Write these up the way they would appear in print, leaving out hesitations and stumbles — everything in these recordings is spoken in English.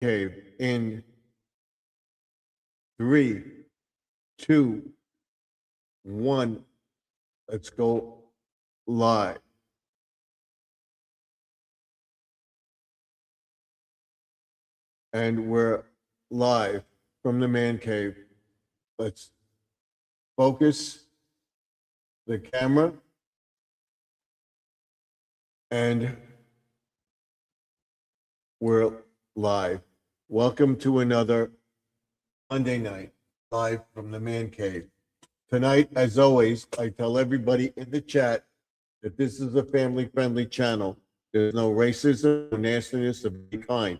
cave in 3, 2, 1. Let's go live. And we're live from the man cave. Let's focus the camera. And we're live. Welcome to another Monday night live from the man cave. Tonight, as always, I tell everybody in the chat that this is a family-friendly channel. There's no racism or nastiness of any kind.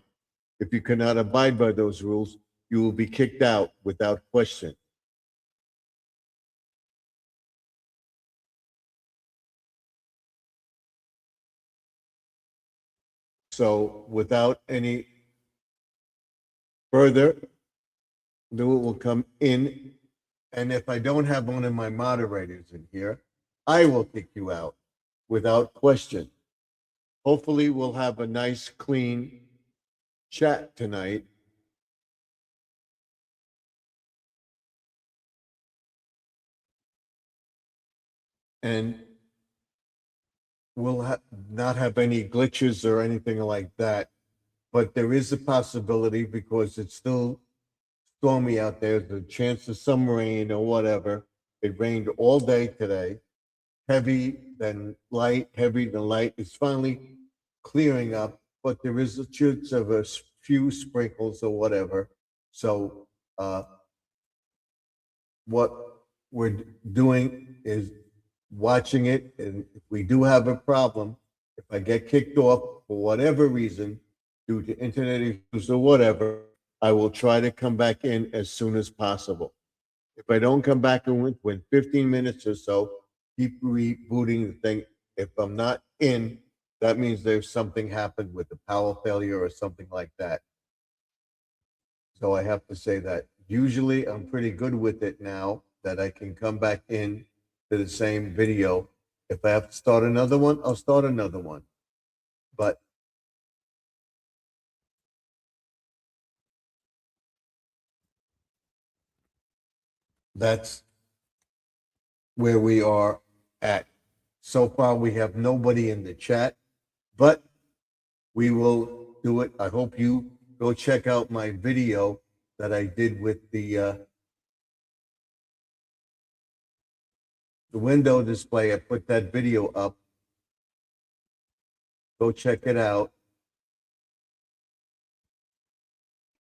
If you cannot abide by those rules, you will be kicked out without question. So without any further ado, it will come in. And if I don't have one of my moderators in here, I will kick you out without question. Hopefully, we'll have a nice, clean chat tonight. And we'll not have any glitches or anything like that. But there is a possibility because it's still stormy out there. There's a chance of some rain or whatever. It rained all day today. Heavy, then light, heavy, then light. It's finally clearing up, but there is a chance of a few sprinkles or whatever. So what we're doing is watching it, and if we do have a problem, if I get kicked off for whatever reason, due to internet issues or whatever, I will try to come back in as soon as possible. If I don't come back in within 15 minutes or so, keep rebooting the thing. If I'm not in, that means there's something happened with the power failure or something like that. So I have to say that usually I'm pretty good with it now that I can come back in to the same video. If I have to start another one, I'll start another one. But that's where we are at. So far, we have nobody in the chat, but we will do it. I hope you go check out my video that I did with the window display. I put that video up. Go check it out.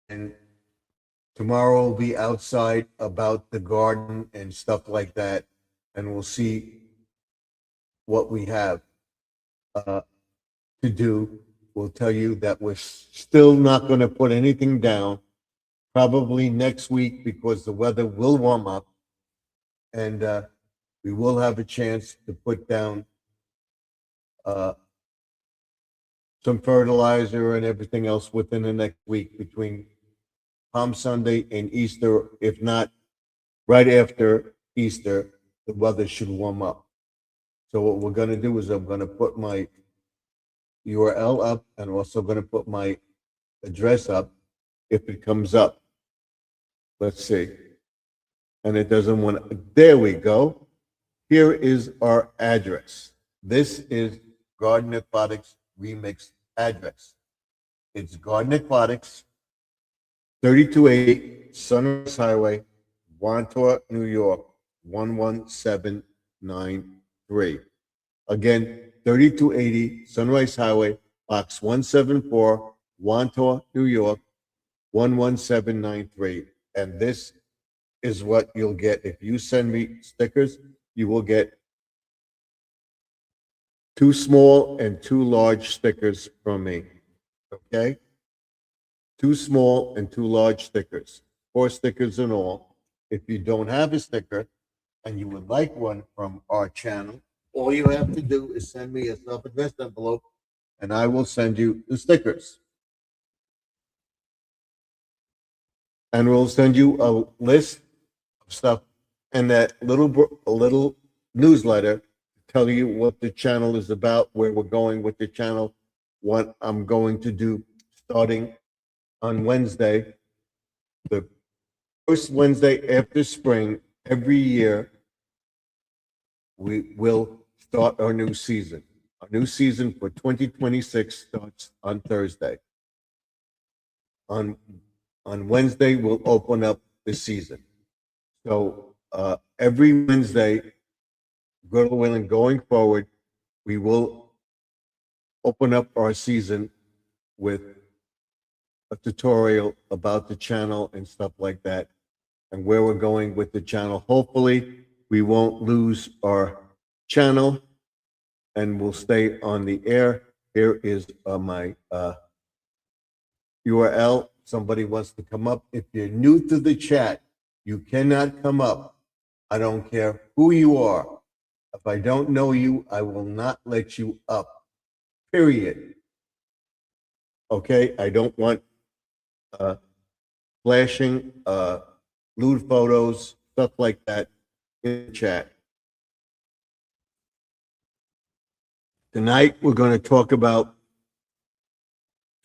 And tomorrow we'll be outside about the garden and stuff like that, and we'll see what we have to do. We'll tell you that we're still not going to put anything down, probably next week, because the weather will warm up, and we will have a chance to put down some fertilizer and everything else within the next week between Palm Sunday and Easter. If not, right after Easter, the weather should warm up. So what we're going to do is I'm going to put my URL up and also going to put my address up if it comes up. Let's see. And it doesn't want to. There we go. Here is our address. This is Garden Aquatics Remix address. It's Garden Aquatics, 3280 Sunrise Highway, Wantagh, New York, 11793. Again, 3280 Sunrise Highway, Box 174, Wantagh, New York, 11793. And this is what you'll get. If you send me stickers, you will get 2 small and 2 large stickers from me. Okay? 2 small and 2 large stickers. 4 stickers in all. If you don't have a sticker and you would like one from our channel, all you have to do is send me a self-addressed envelope and I will send you the stickers. And we'll send you a list of stuff and that little newsletter to tell you what the channel is about, where we're going with the channel, what I'm going to do starting on Wednesday, the first Wednesday after spring, every year, we will start our new season. Our new season for 2026 starts on Thursday. On Wednesday, we'll open up the season. So every Wednesday, God willing, going forward, we will open up our season with a tutorial about the channel and stuff like that, and where we're going with the channel. Hopefully, we won't lose our channel and we'll stay on the air. Here is my URL. Somebody wants to come up. If you're new to the chat, you cannot come up. I don't care who you are. If I don't know you, I will not let you up. Period. Okay? I don't want flashing lewd photos, stuff like that in the chat. Tonight, we're going to talk about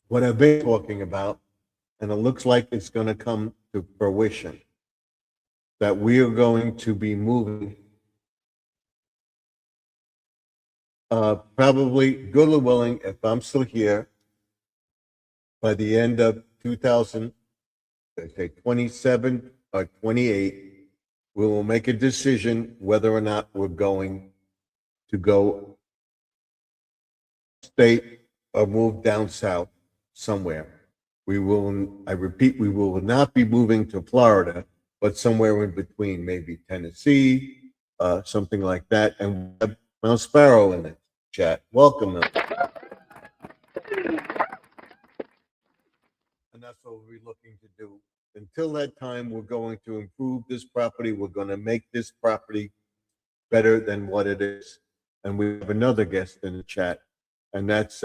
what I've been talking about, and it looks like it's going to come to fruition, that we are going to be moving probably, good or willing, if I'm still here, by the end of 2027 or 28, we will make a decision whether or not we're going to go state or move down south somewhere. We will, I repeat, we will not be moving to Florida, but somewhere in between, maybe Tennessee, something like that. And we have Mount Sparrow in the chat. Welcome them. And that's what we're looking to do. Until that time, we're going to improve this property. We're going to make this property better than what it is. And we have another guest in the chat, and that's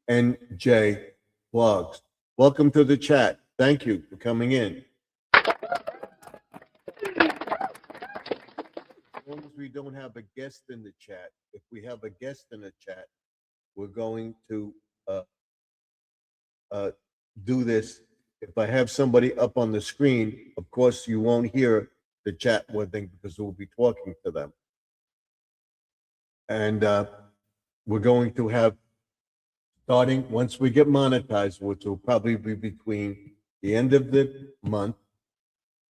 NJ Vlogs. Welcome to the chat. Thank you for coming in. As long as we don't have a guest in the chat, if we have a guest in the chat, we're going to do this. If I have somebody up on the screen, of course, you won't hear the chat thing because we'll be talking to them. And we're going to have, starting once we get monetized, which will probably be between the end of the month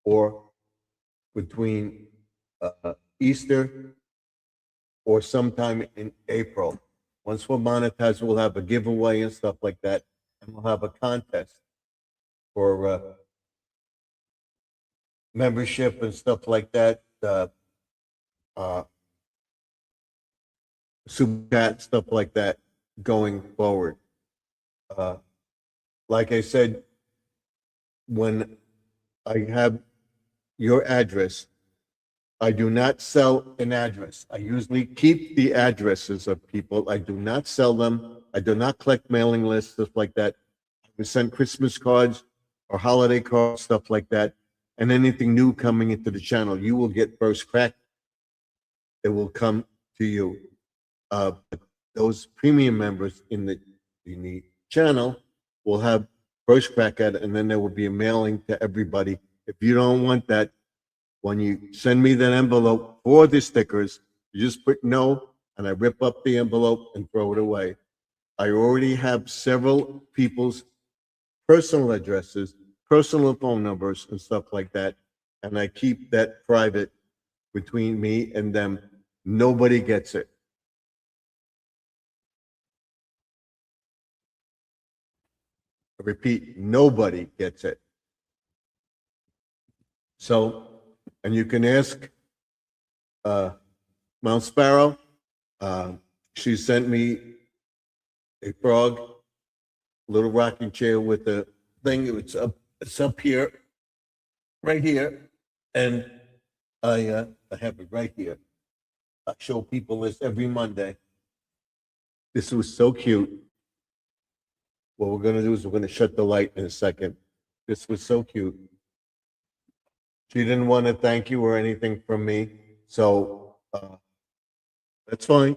or between Easter or sometime in April. Once we're monetized, we'll have a giveaway and stuff like that, and we'll have a contest for membership and stuff like that. Super chat, stuff like that going forward. Like I said, when I have your address, I do not sell an address. I usually keep the addresses of people. I do not sell them. I do not collect mailing lists, stuff like that. We send Christmas cards or holiday cards, stuff like that. And anything new coming into the channel, you will get first crack. It will come to you. Those premium members in the channel will have first crack at it, and then there will be a mailing to everybody. If you don't want that, when you send me that envelope for the stickers, you just put no, and I rip up the envelope and throw it away. I already have several people's personal addresses, personal phone numbers, and stuff like that, and I keep that private between me and them. Nobody gets it. I repeat, nobody gets it. So, and you can ask Mount Sparrow. She sent me a frog, little rocking chair with a thing. It's up here, right here, and I have it right here. I show people this every Monday. This was so cute. What we're gonna do is we're gonna shut the light in a second. This was so cute. She didn't want to thank you or anything from me, so that's fine.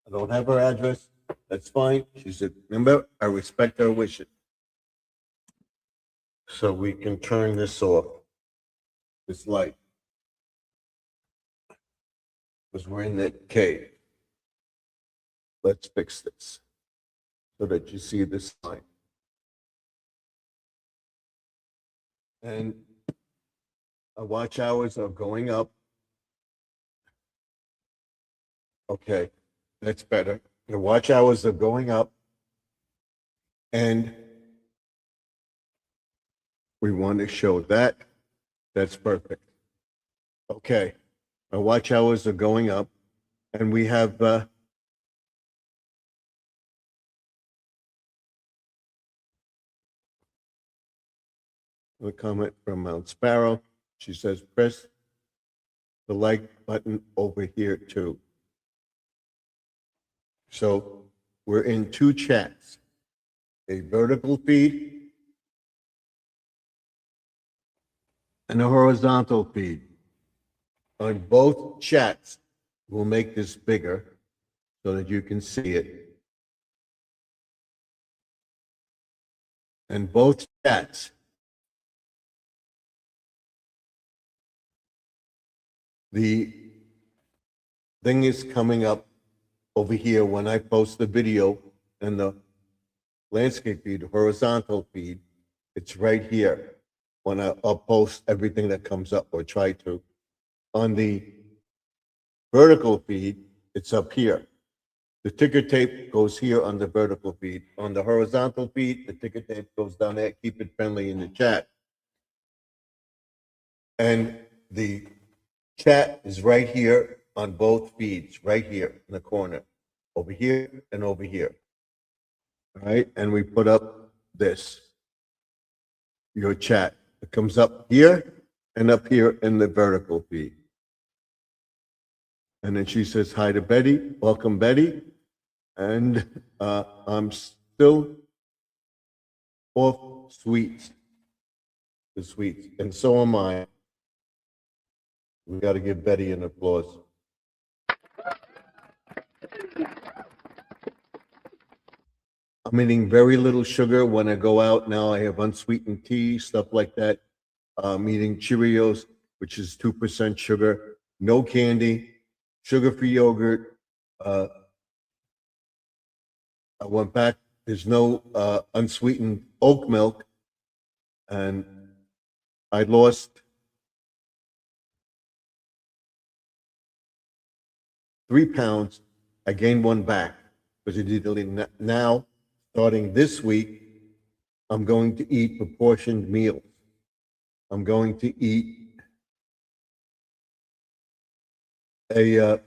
I don't have her address. That's fine. She said, remember, I respect her wishes. So we can turn this off, this light, because we're in that cave. Let's fix this so that you see this sign. And our watch hours are going up. Okay, that's better. The watch hours are going up. And we want to show that. That's perfect. Okay, our watch hours are going up. And we have a comment from Mount Sparrow. She says, press the like button over here too. So we're in two chats, a vertical feed and a horizontal feed. On both chats, we'll make this bigger so that you can see it. And both chats, the thing is coming up over here when I post the video and the landscape feed, horizontal feed, it's right here when I'll post everything that comes up or try to. On the vertical feed, it's up here. The ticker tape goes here on the vertical feed. On the horizontal feed, the ticker tape goes down there. Keep it friendly in the chat. And the chat is right here on both feeds, right here in the corner, over here and over here. All right, and we put up this, your chat. It comes up here and up here in the vertical feed. And then she says hi to Betty. Welcome, Betty. And I'm still off sweets, the sweets, and so am I. We got to give Betty an applause. I'm eating very little sugar when I go out now. I have unsweetened tea, stuff like that. I'm eating Cheerios, which is 2% sugar, no candy, sugar-free yogurt. I went back. There's no unsweetened oat milk, and I lost 3 pounds. I gained 1 back because now, starting this week, I'm going to eat proportioned meals. I'm going to eat a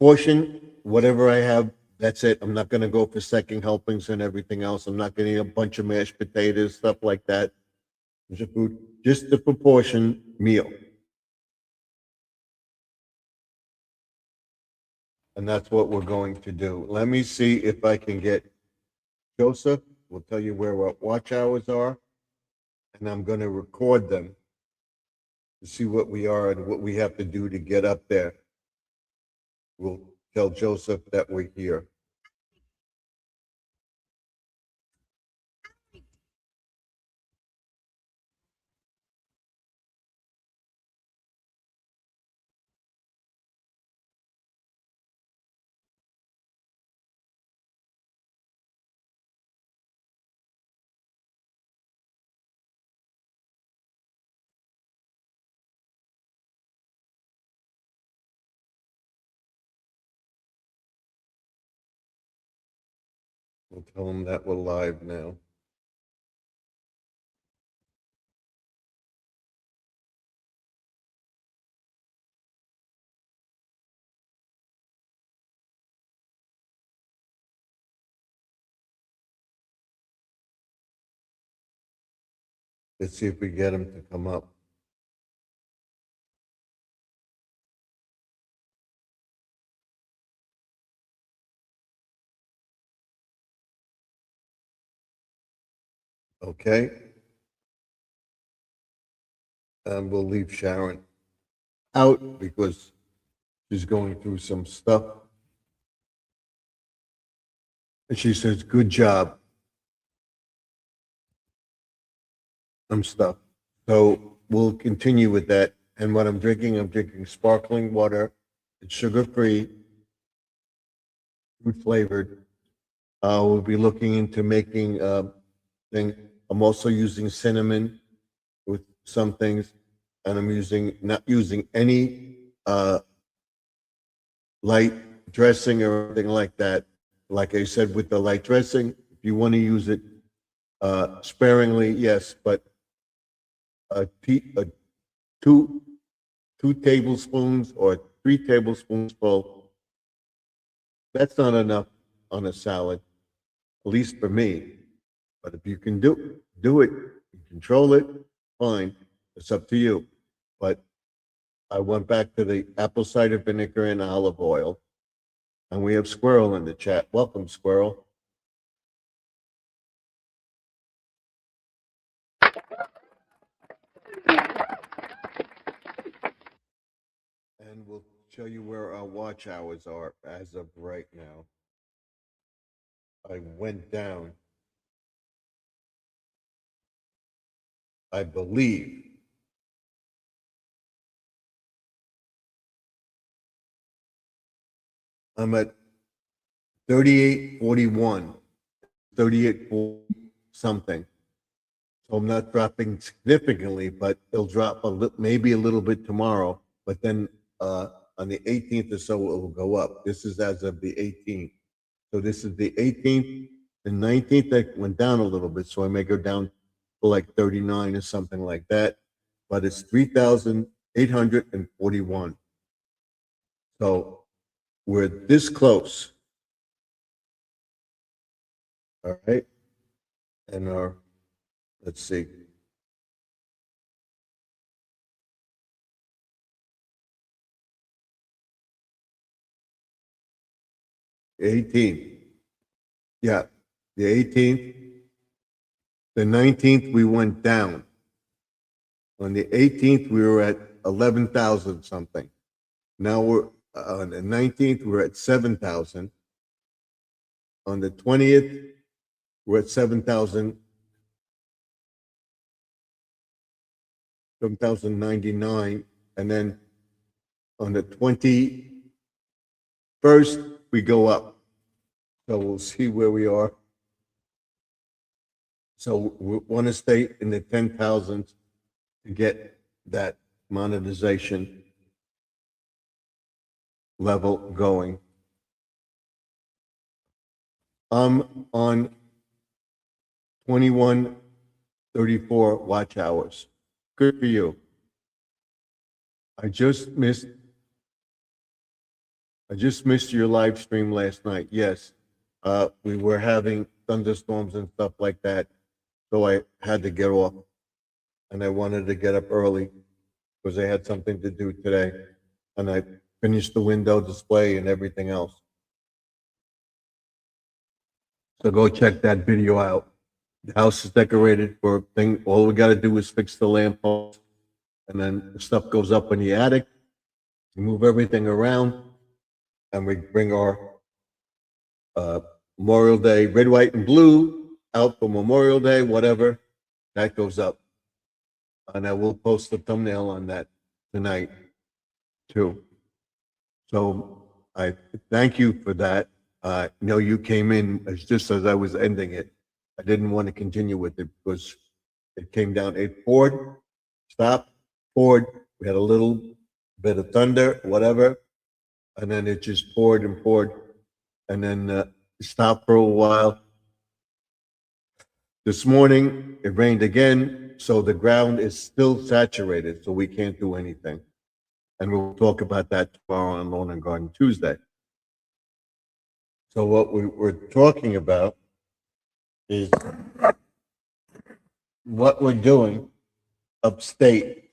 portion, whatever I have, that's it. I'm not going to go for second helpings and everything else. I'm not going to eat a bunch of mashed potatoes, stuff like that. Just the proportion meal. And that's what we're going to do. Let me see if I can get Joseph. We'll tell you where our watch hours are. And I'm going to record them to see what we are and what we have to do to get up there. We'll tell Joseph that we're here. We'll tell them that we're live now. Let's see if we get him to come up. Okay. And we'll leave Sharon out because she's going through some stuff. And she says, good job. I'm stuck. So we'll continue with that. And what I'm drinking sparkling water. It's sugar-free, fruit flavored. We'll be looking into making thing. I'm also using cinnamon with some things, and I'm not using any light dressing or anything like that. Like I said, with the light dressing, if you want to use it sparingly, yes, but two 2 tablespoons or 3 tablespoons full, that's not enough on a salad, at least for me. But if you can do it, you control it, fine. It's up to you. But I went back to the apple cider vinegar and olive oil. And we have Squirrel in the chat. Welcome, Squirrel. And we'll show you where our watch hours are as of right now. I went down, I believe, I'm at 38.41, 38.40 something. So I'm not dropping significantly, but it'll drop maybe a little bit tomorrow. But then on the 18th or so, it will go up. This is as of the 18th. So this is the 18th. The 19th, that went down a little bit. So I may go down to like 39 or something like that. But it's 3,841. So we're this close. All right. And let's see. The 18th. Yeah. The 18th. The 19th, we went down. On the 18th, we were at 11,000 something. Now we're on the 19th, we're at 7,000. On the 20th, we're at 7,099. And then on the 21st, we go up. So we'll see where we are. So we want to stay in the 10,000s to get that monetization level going. I'm on 2134 watch hours. Good for you. I just missed your live stream last night. Yes. We were having thunderstorms and stuff like that. So I had to get off. And I wanted to get up early because I had something to do today. And I finished the window display and everything else. So go check that video out. The house is decorated for a thing. All we got to do is fix the lamp post, and then the stuff goes up in the attic. We move everything around, and we bring our Memorial Day red, white, and blue out for Memorial Day, whatever. That goes up. And I will post the thumbnail on that tonight, too. So I thank you for that. I know you came in just as I was ending it. I didn't want to continue with it because it came down. It poured, stopped, poured. We had a little bit of thunder, whatever, and then it just poured and poured, and then stopped for a while. This morning it rained again, so the ground is still saturated, so we can't do anything. And we'll talk about that tomorrow on Lawn and Garden Tuesday. So what we were talking about is what we're doing upstate.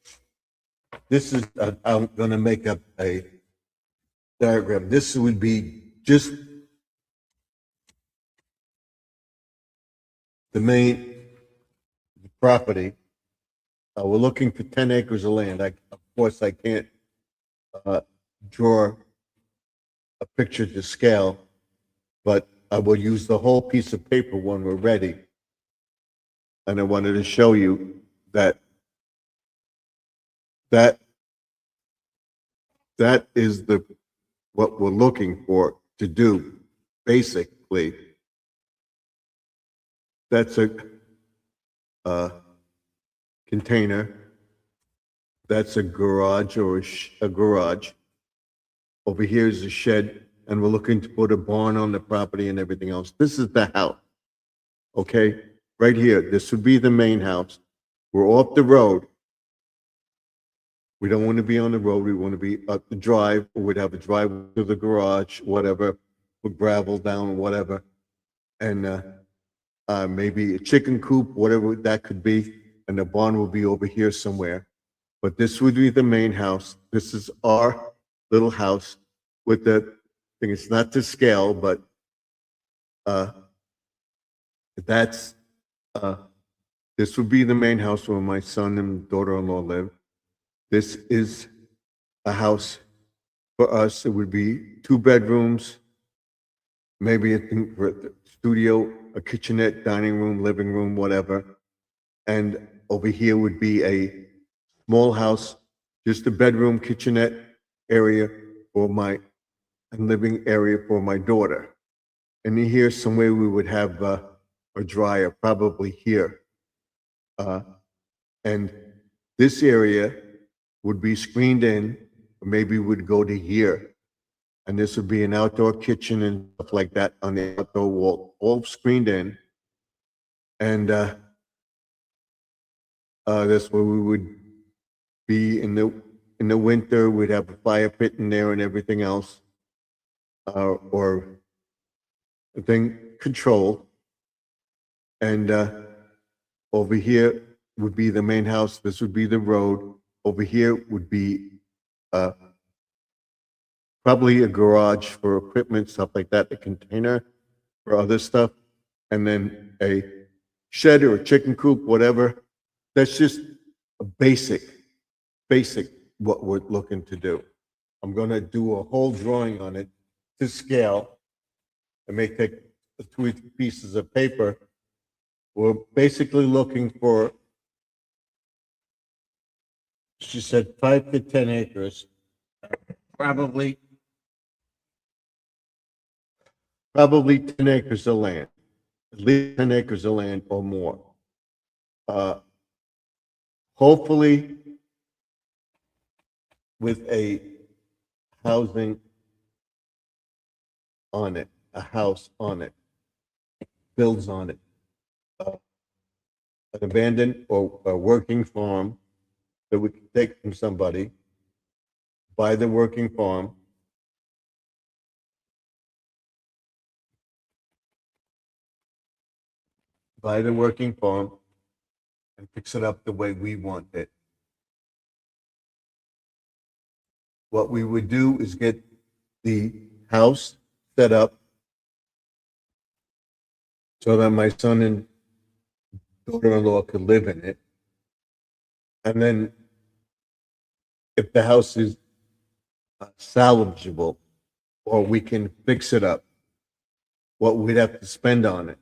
This is, I'm going to make up a diagram. This would be just the main property. We're looking for 10 acres of land. Of course, I can't draw a picture to scale, but I will use the whole piece of paper when we're ready. And I wanted to show you that that that is what we're looking for to do, basically. That's a container. That's a garage or a garage. Over here is a shed, and we're looking to put a barn on the property and everything else. This is the house, okay? Right here, this would be the main house. We're off the road. We don't want to be on the road. We want to be up the drive, or we'd have a drive to the garage, whatever, put gravel down, whatever. And maybe a chicken coop, whatever that could be. And the barn will be over here somewhere. But this would be the main house. This is our little house with the thing. It's not to scale, but that's this would be the main house where my son and daughter-in-law live. This is a house for us. It would be 2 bedrooms, maybe a studio, a kitchenette, dining room, living room, whatever. And over here would be a small house, just a bedroom, kitchenette area for and living area for my daughter. And in here somewhere we would have a dryer, probably here. And this area would be screened in, or maybe would go to here. And this would be an outdoor kitchen and stuff like that on the outdoor wall, all screened in. And that's where we would be in the winter. We'd have a fire pit in there and everything else, or a thing controlled. And over here would be the main house. This would be the road. Over here would be probably a garage for equipment, stuff like that, a container for other stuff, and then a shed or a chicken coop, whatever. That's just a basic what we're looking to do. I'm going to do a whole drawing on it to scale. I may take 2 pieces of paper. We're basically looking for, she said 5 to 10 acres, probably 10 acres of land, at least 10 acres of land or more. Hopefully with a housing on it, a house on it, builds on it, an abandoned or a working farm that we can take from somebody, buy the working farm, and fix it up the way we want it. What we would do is get the house set up so that my son and daughter-in-law could live in it. And then if the house is salvageable, or we can fix it up, what we'd have to spend on it.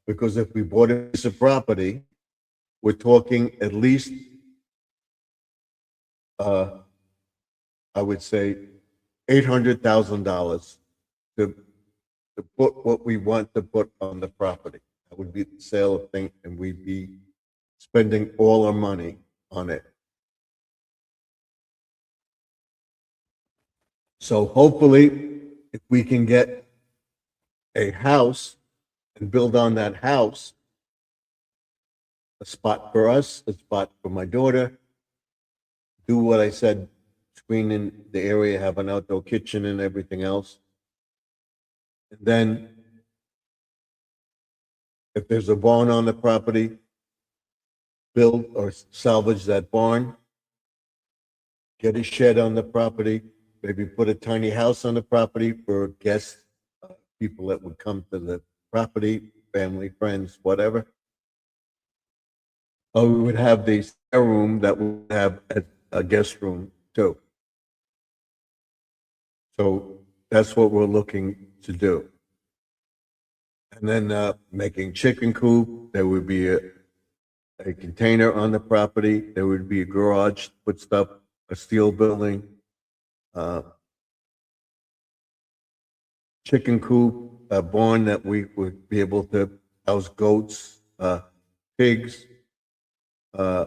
Because if we bought a piece of property, we're talking at least, I would say, $800,000 to put what we want to put on the property. That would be the sale of things, and we'd be spending all our money on it. So hopefully, if we can get a house and build on that house, a spot for us, a spot for my daughter, do what I said, screen in the area, have an outdoor kitchen and everything else. And then if there's a barn on the property, build or salvage that barn, get a shed on the property, maybe put a tiny house on the property for guests, people that would come to the property, family, friends, whatever. Or we would have the spare room that would have a guest room too. So that's what we're looking to do. And then making chicken coop, there would be a container on the property, there would be a garage, put stuff, a steel building, uh, chicken coop, a barn that we would be able to house goats, pigs, uh,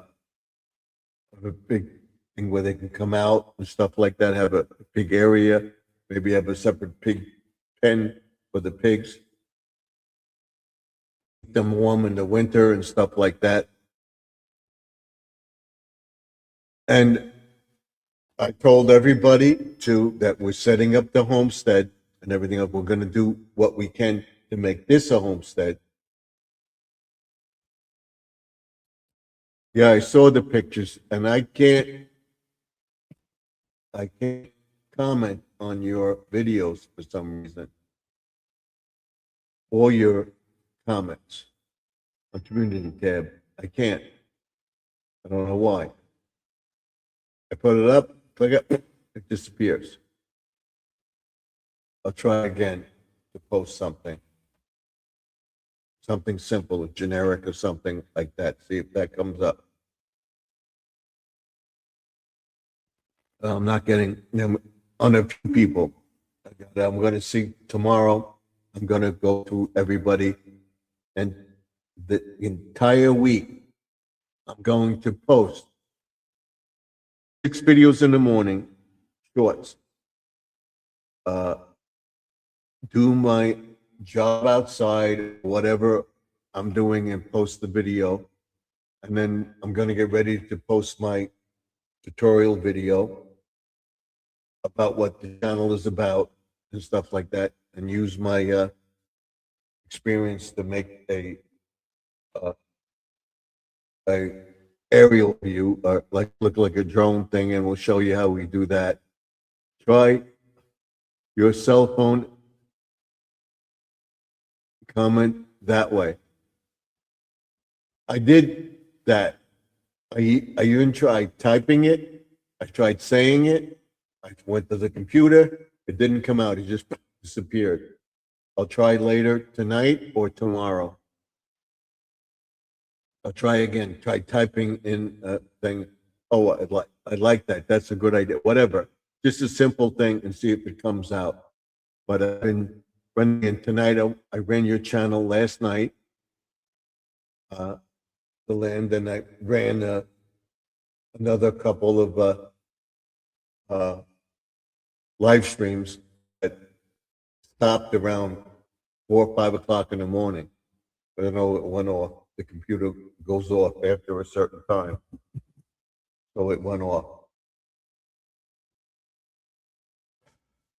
a big thing where they can come out and stuff like that, have a pig area, maybe have a separate pig pen for the pigs, keep them warm in the winter and stuff like that. And I told everybody too that we're setting up the homestead and everything else. We're going to do what we can to make this a homestead. Yeah, I saw the pictures, and I can't comment on your videos for some reason, or your comments on community tab. I can't. I don't know why. I put it up, click it, it disappears. I'll try again to post something simple, generic or something like that. See if that comes up. I'm not getting on a few people. I'm going to see tomorrow. I'm going to go through everybody, and the entire week I'm going to post 6 videos in the morning, shorts. Do my job outside, whatever I'm doing, and post the video. And then I'm going to get ready to post my tutorial video about what the channel is about and stuff like that, and use my experience to make uh, a aerial view, like look like a drone thing, and we'll show you how we do that. Try your cell phone, comment that way. I did that. I even tried typing it. I tried saying it. I went to the computer. It didn't come out. It just disappeared. I'll try later tonight or tomorrow. I'll try again. Try typing in a thing. Oh, I like that. That's a good idea. Whatever. Just a simple thing and see if it comes out. But I've been running, and tonight I ran your channel last night. The land, and I ran another couple of live streams that stopped around 4 or 5 o'clock in the morning. I don't know, it went off. The computer goes off after a certain time. So it went off.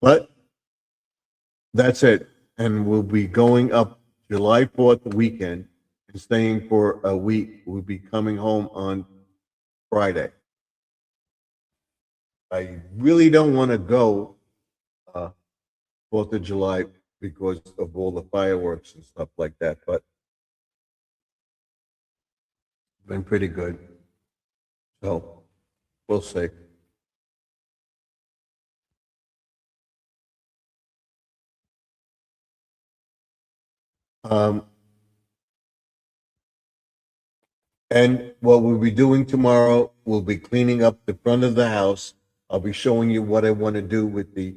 But that's it. And we'll be going up July 4th weekend and staying for a week. We'll be coming home on Friday. I really don't want to go 4th of July because of all the fireworks and stuff like that, but been pretty good. So we'll see. Um, and what we'll be doing tomorrow, we'll be cleaning up the front of the house. I'll be showing you what I want to do with the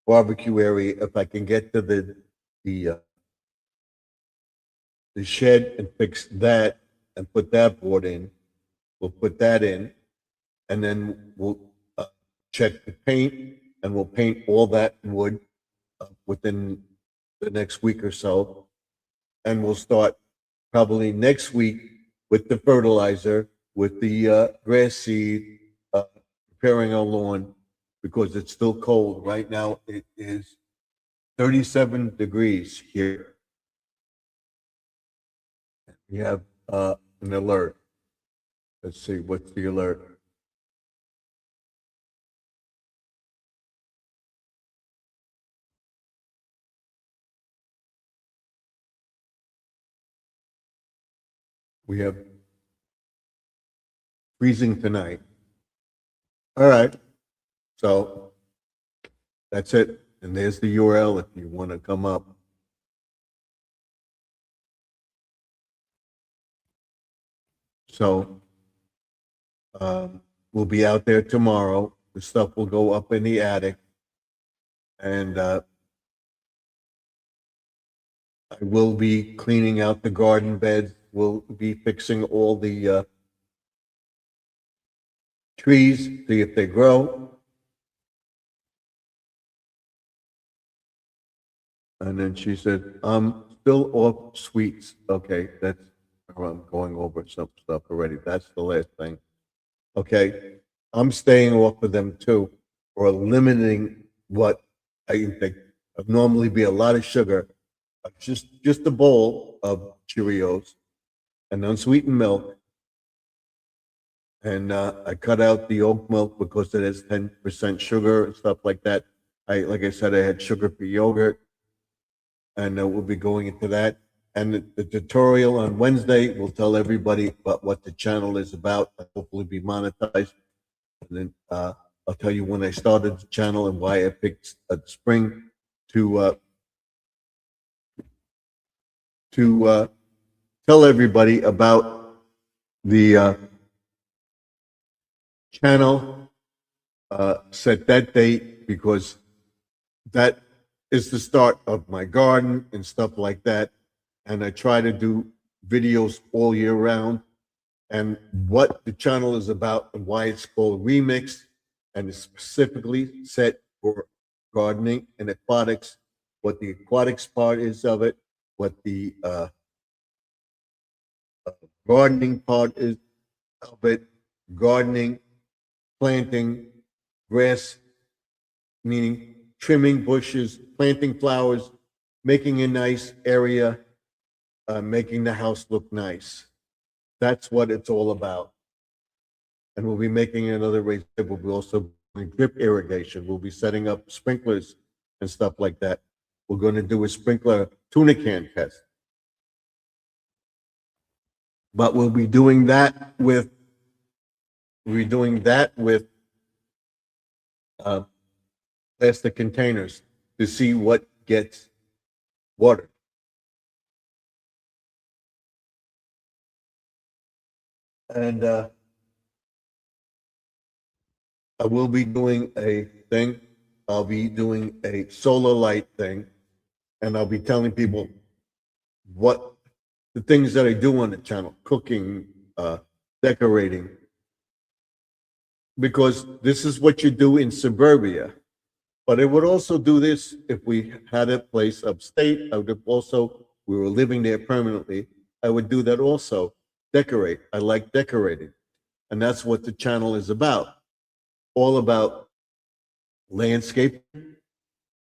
barbecue area. If I can get to the shed and fix that and put that board in, we'll put that in, and then we'll check the paint, and we'll paint all that wood within the next week or so. And we'll start probably next week with the fertilizer, with the grass seed, preparing our lawn, because it's still cold. Right now it is 37 degrees here. We have an alert. Let's see, what's the alert? We have freezing tonight. All right. So that's it. And there's the URL if you want to come up. So we'll be out there tomorrow. The stuff will go up in the attic. And I will be cleaning out the garden beds. We'll be fixing all the trees, see if they grow. And then she said, I'm still off sweets. Okay, that's, I'm going over some stuff already. That's the last thing. Okay, I'm staying off of them too, or limiting what I think would normally be a lot of sugar. Just a bowl of Cheerios and unsweetened milk. And I cut out the oat milk because it has 10% sugar and stuff like that. Like I said, I had sugar-free yogurt, and we'll be going into that. And the tutorial on Wednesday will tell everybody about what the channel is about. Hopefully, be monetized. And then I'll tell you when I started the channel and why I picked spring to tell everybody about the channel. Set that date because that is the start of my garden and stuff like that. And I try to do videos all year round. And what the channel is about and why it's called Remix, and it's specifically set for gardening and aquatics, what the aquatics part is of it, what the gardening part is of it, gardening, planting, grass, meaning trimming bushes, planting flowers, making a nice area, making the house look nice. That's what it's all about. And we'll be making another race. We'll be also doing drip irrigation. We'll be setting up sprinklers and stuff like that. We're going to do a sprinkler tuna can test. But we'll be doing that with plastic containers to see what gets water. And I will be doing a thing. I'll be doing a solar light thing, and I'll be telling people what the things that I do on the channel, cooking, decorating, because this is what you do in suburbia. But I would also do this if we had a place upstate. I would also, we were living there permanently. I would do that also. Decorate. I like decorating. And that's what the channel is about. All about landscape,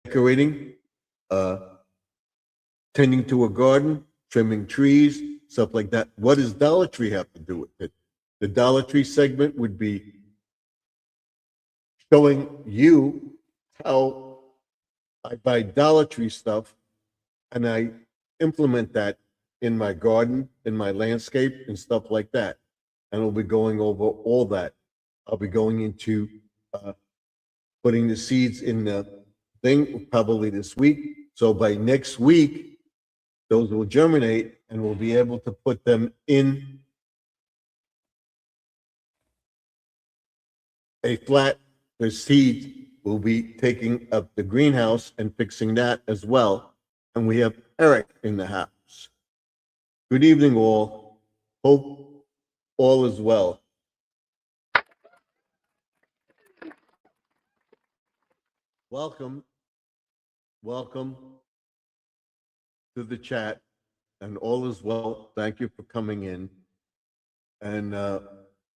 decorating, tending to a garden, trimming trees, stuff like that. What does Dollar Tree have to do with it? The Dollar Tree segment would be showing you how I buy Dollar Tree stuff and I implement that in my garden, in my landscape, and stuff like that. And I'll be going over all that. I'll be going into putting the seeds in the thing probably this week. So by next week, those will germinate and we'll be able to put them in a flat. The seed will be taking up the greenhouse and fixing that as well. And we have Eric in the house. Good evening, all. Hope all is well. Welcome to the chat, and all is well. Thank you for coming in. And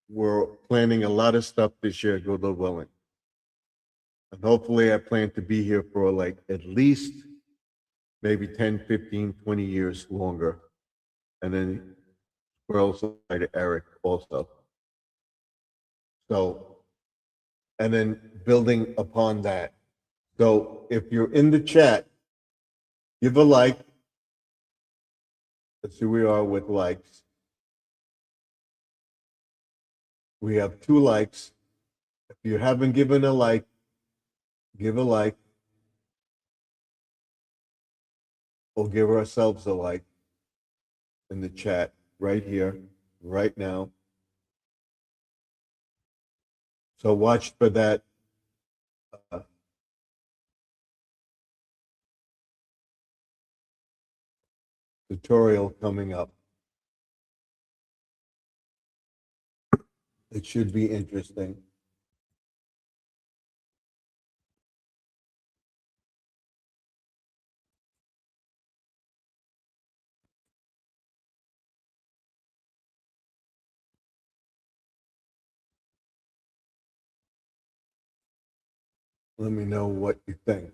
we're planning a lot of stuff this year, God willing. And hopefully I plan to be here for like at least maybe 10, 15, 20 years longer. And then we're also to Eric also. So, and then building upon that. So if you're in the chat, give a like. Let's see, we are with likes. We have 2 likes. If you haven't given a like, give a like. We'll give ourselves a like in the chat right here, right now. So watch for that tutorial coming up. It should be interesting. Let me know what you think.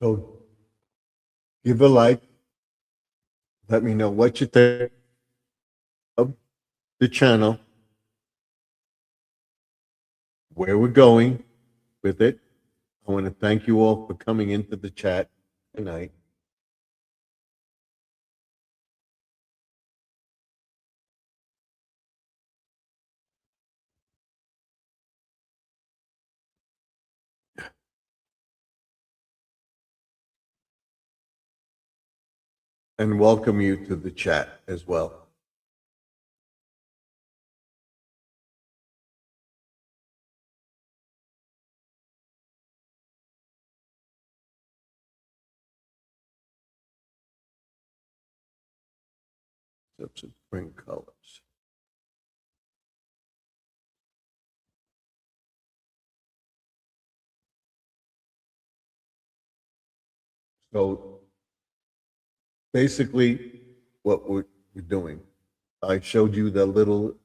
So give a like. Let me know what you think of the channel, where we're going with it. I want to thank you all for coming into the chat tonight. And welcome you to the chat as well. Some spring colors. So basically, what we're doing, I showed you the little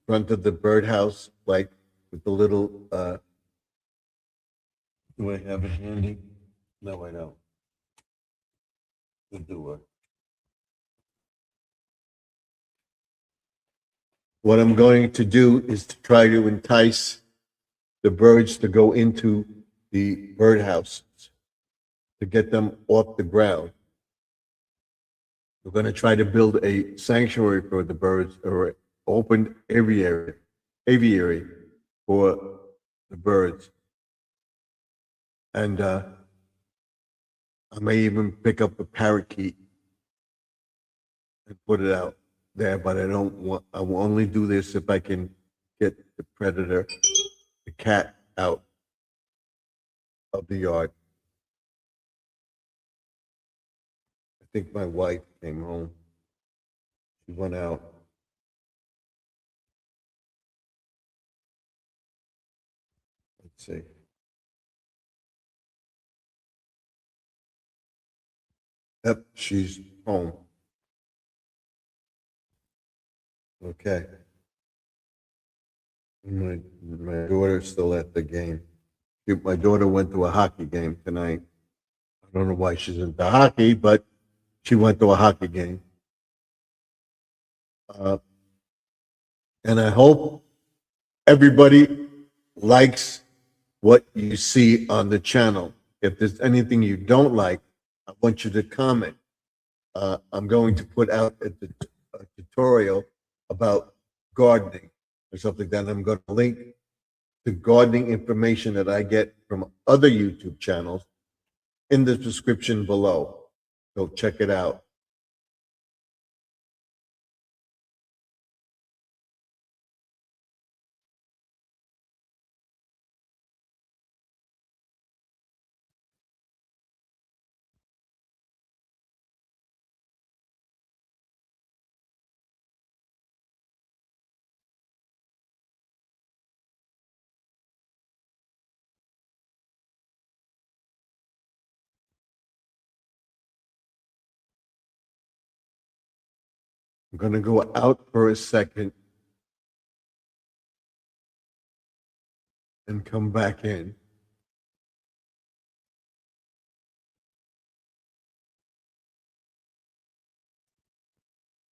front of the birdhouse, like with the little. Do I have it handy? No, I don't. The door. What I'm going to do is to try to entice the birds to go into the birdhouses to get them off the ground. We're going to try to build a sanctuary for the birds, or open aviary for the birds. And I may even pick up a parakeet and put it out there, but I don't want, I will only do this if I can get the predator, the cat, out of the yard. I think my wife came home. She went out. Let's see. Yep, she's home. Okay. My daughter's still at the game. My daughter went to a hockey game tonight. I don't know why she's into hockey, but she went to a hockey game. And I hope everybody likes what you see on the channel. If there's anything you don't like, I want you to comment. I'm going to put out a tutorial about gardening or something that I'm going to link to gardening information that I get from other YouTube channels in the description below. So check it out. I'm going to go out for a second and come back in.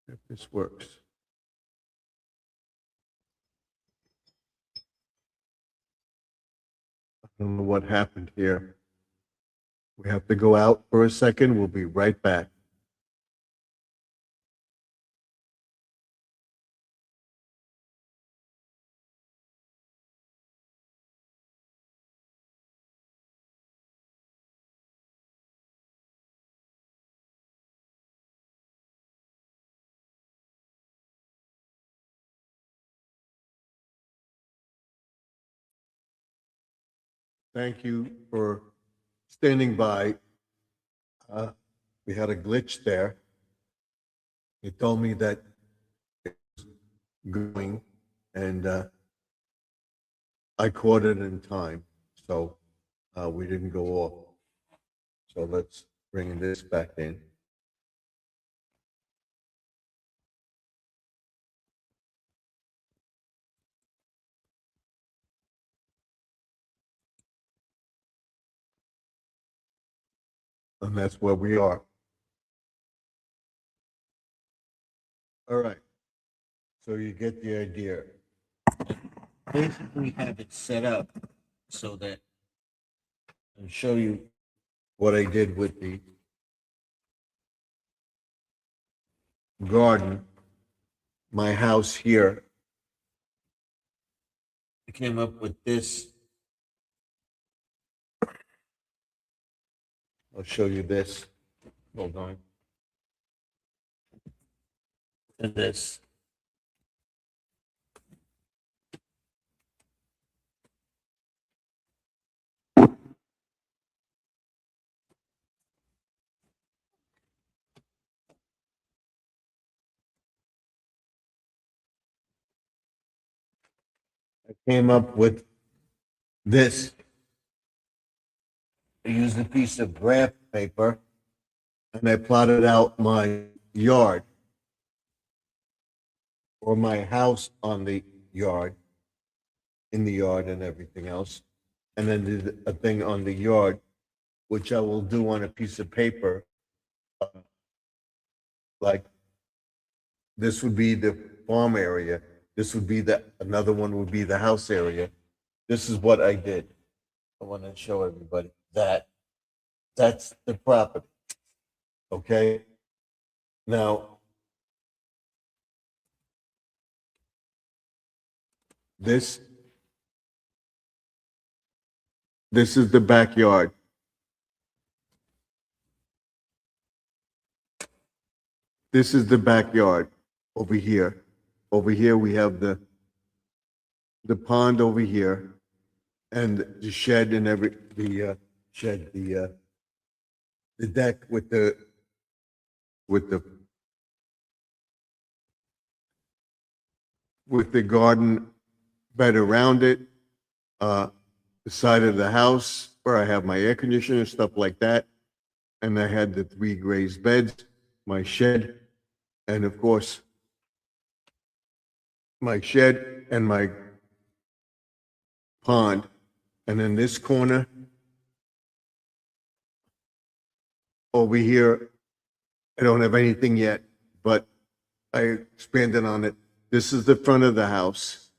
If this works. I don't know what happened here. We have to go out for a second. We'll be right back. thank you for standing by. We had a glitch there. He told me that it was going, and I caught it in time, so we didn't go off. So let's bring this back in. And that's where we are. All right. So you get the idea. Basically have it set up so that I'll show you what I did with the garden, my house here. I came up with this. I'll show you this. Hold on. And this. I came up with this. I used a piece of graph paper and I plotted out my yard or my house on the yard, in the yard and everything else. And then did a thing on the yard, which I will do on a piece of paper. Like this would be the farm area. This would be another one would be the house area. This is what I did. I want to show everybody that that's the property. Okay. Now, this is the backyard. This is the backyard over here. Over here we have the pond over here, and the shed and the deck with the garden bed around it, the side of the house where I have my air conditioner, stuff like that. And I had the 3 raised beds, my shed, and of course, my shed and my pond. And in this corner over here, I don't have anything yet, but I expanded on it. This is the front of the house,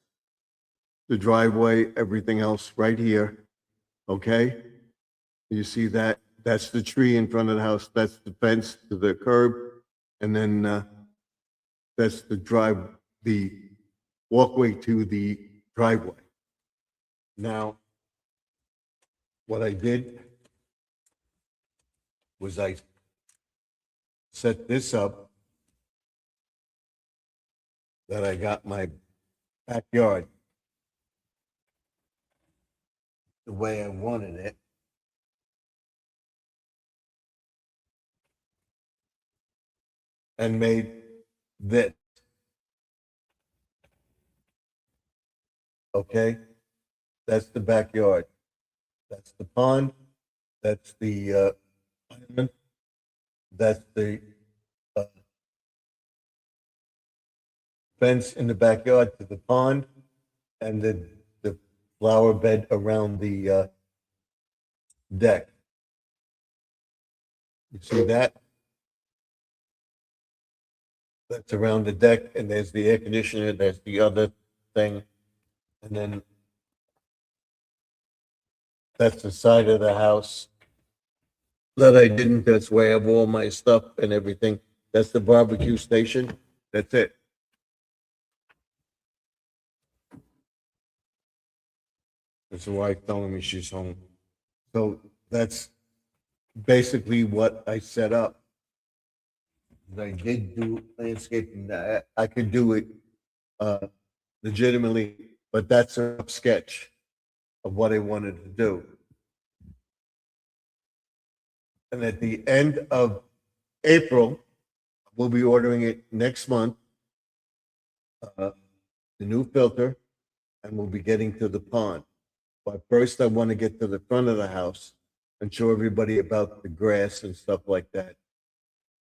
the driveway, everything else right here. Okay? You see that? That's the tree in front of the house. That's the fence to the curb. And then that's the walkway to the driveway. Now, what I did was I set this up that I got my backyard the way I wanted it. And made this. Okay? That's the backyard. That's the pond. That's the island. That's the fence in the backyard to the pond, and the flower bed around the deck. You see that? That's around the deck, and there's the air conditioner, there's the other thing, and then that's the side of the house that I didn't. That's where I have all my stuff and everything. That's the barbecue station. That's it. That's the wife telling me she's home. So that's basically what I set up. I did do landscaping. I could do it legitimately, but that's a rough sketch of what I wanted to do. And at the end of April, we'll be ordering it next month, the new filter, and we'll be getting to the pond. But first, I want to get to the front of the house and show everybody about the grass and stuff like that.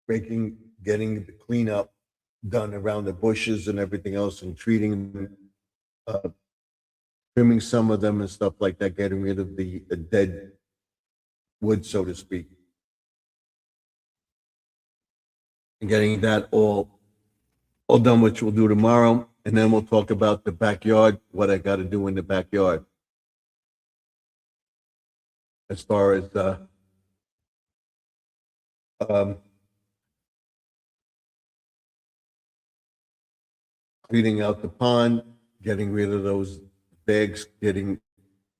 Getting the cleanup done around the bushes and everything else, and treating them, trimming some of them and stuff like that, getting rid of the dead wood, so to speak, and getting that all done, which we'll do tomorrow. And then we'll talk about the backyard, what I got to do in the backyard. As far as cleaning out the pond, getting rid of those bags, getting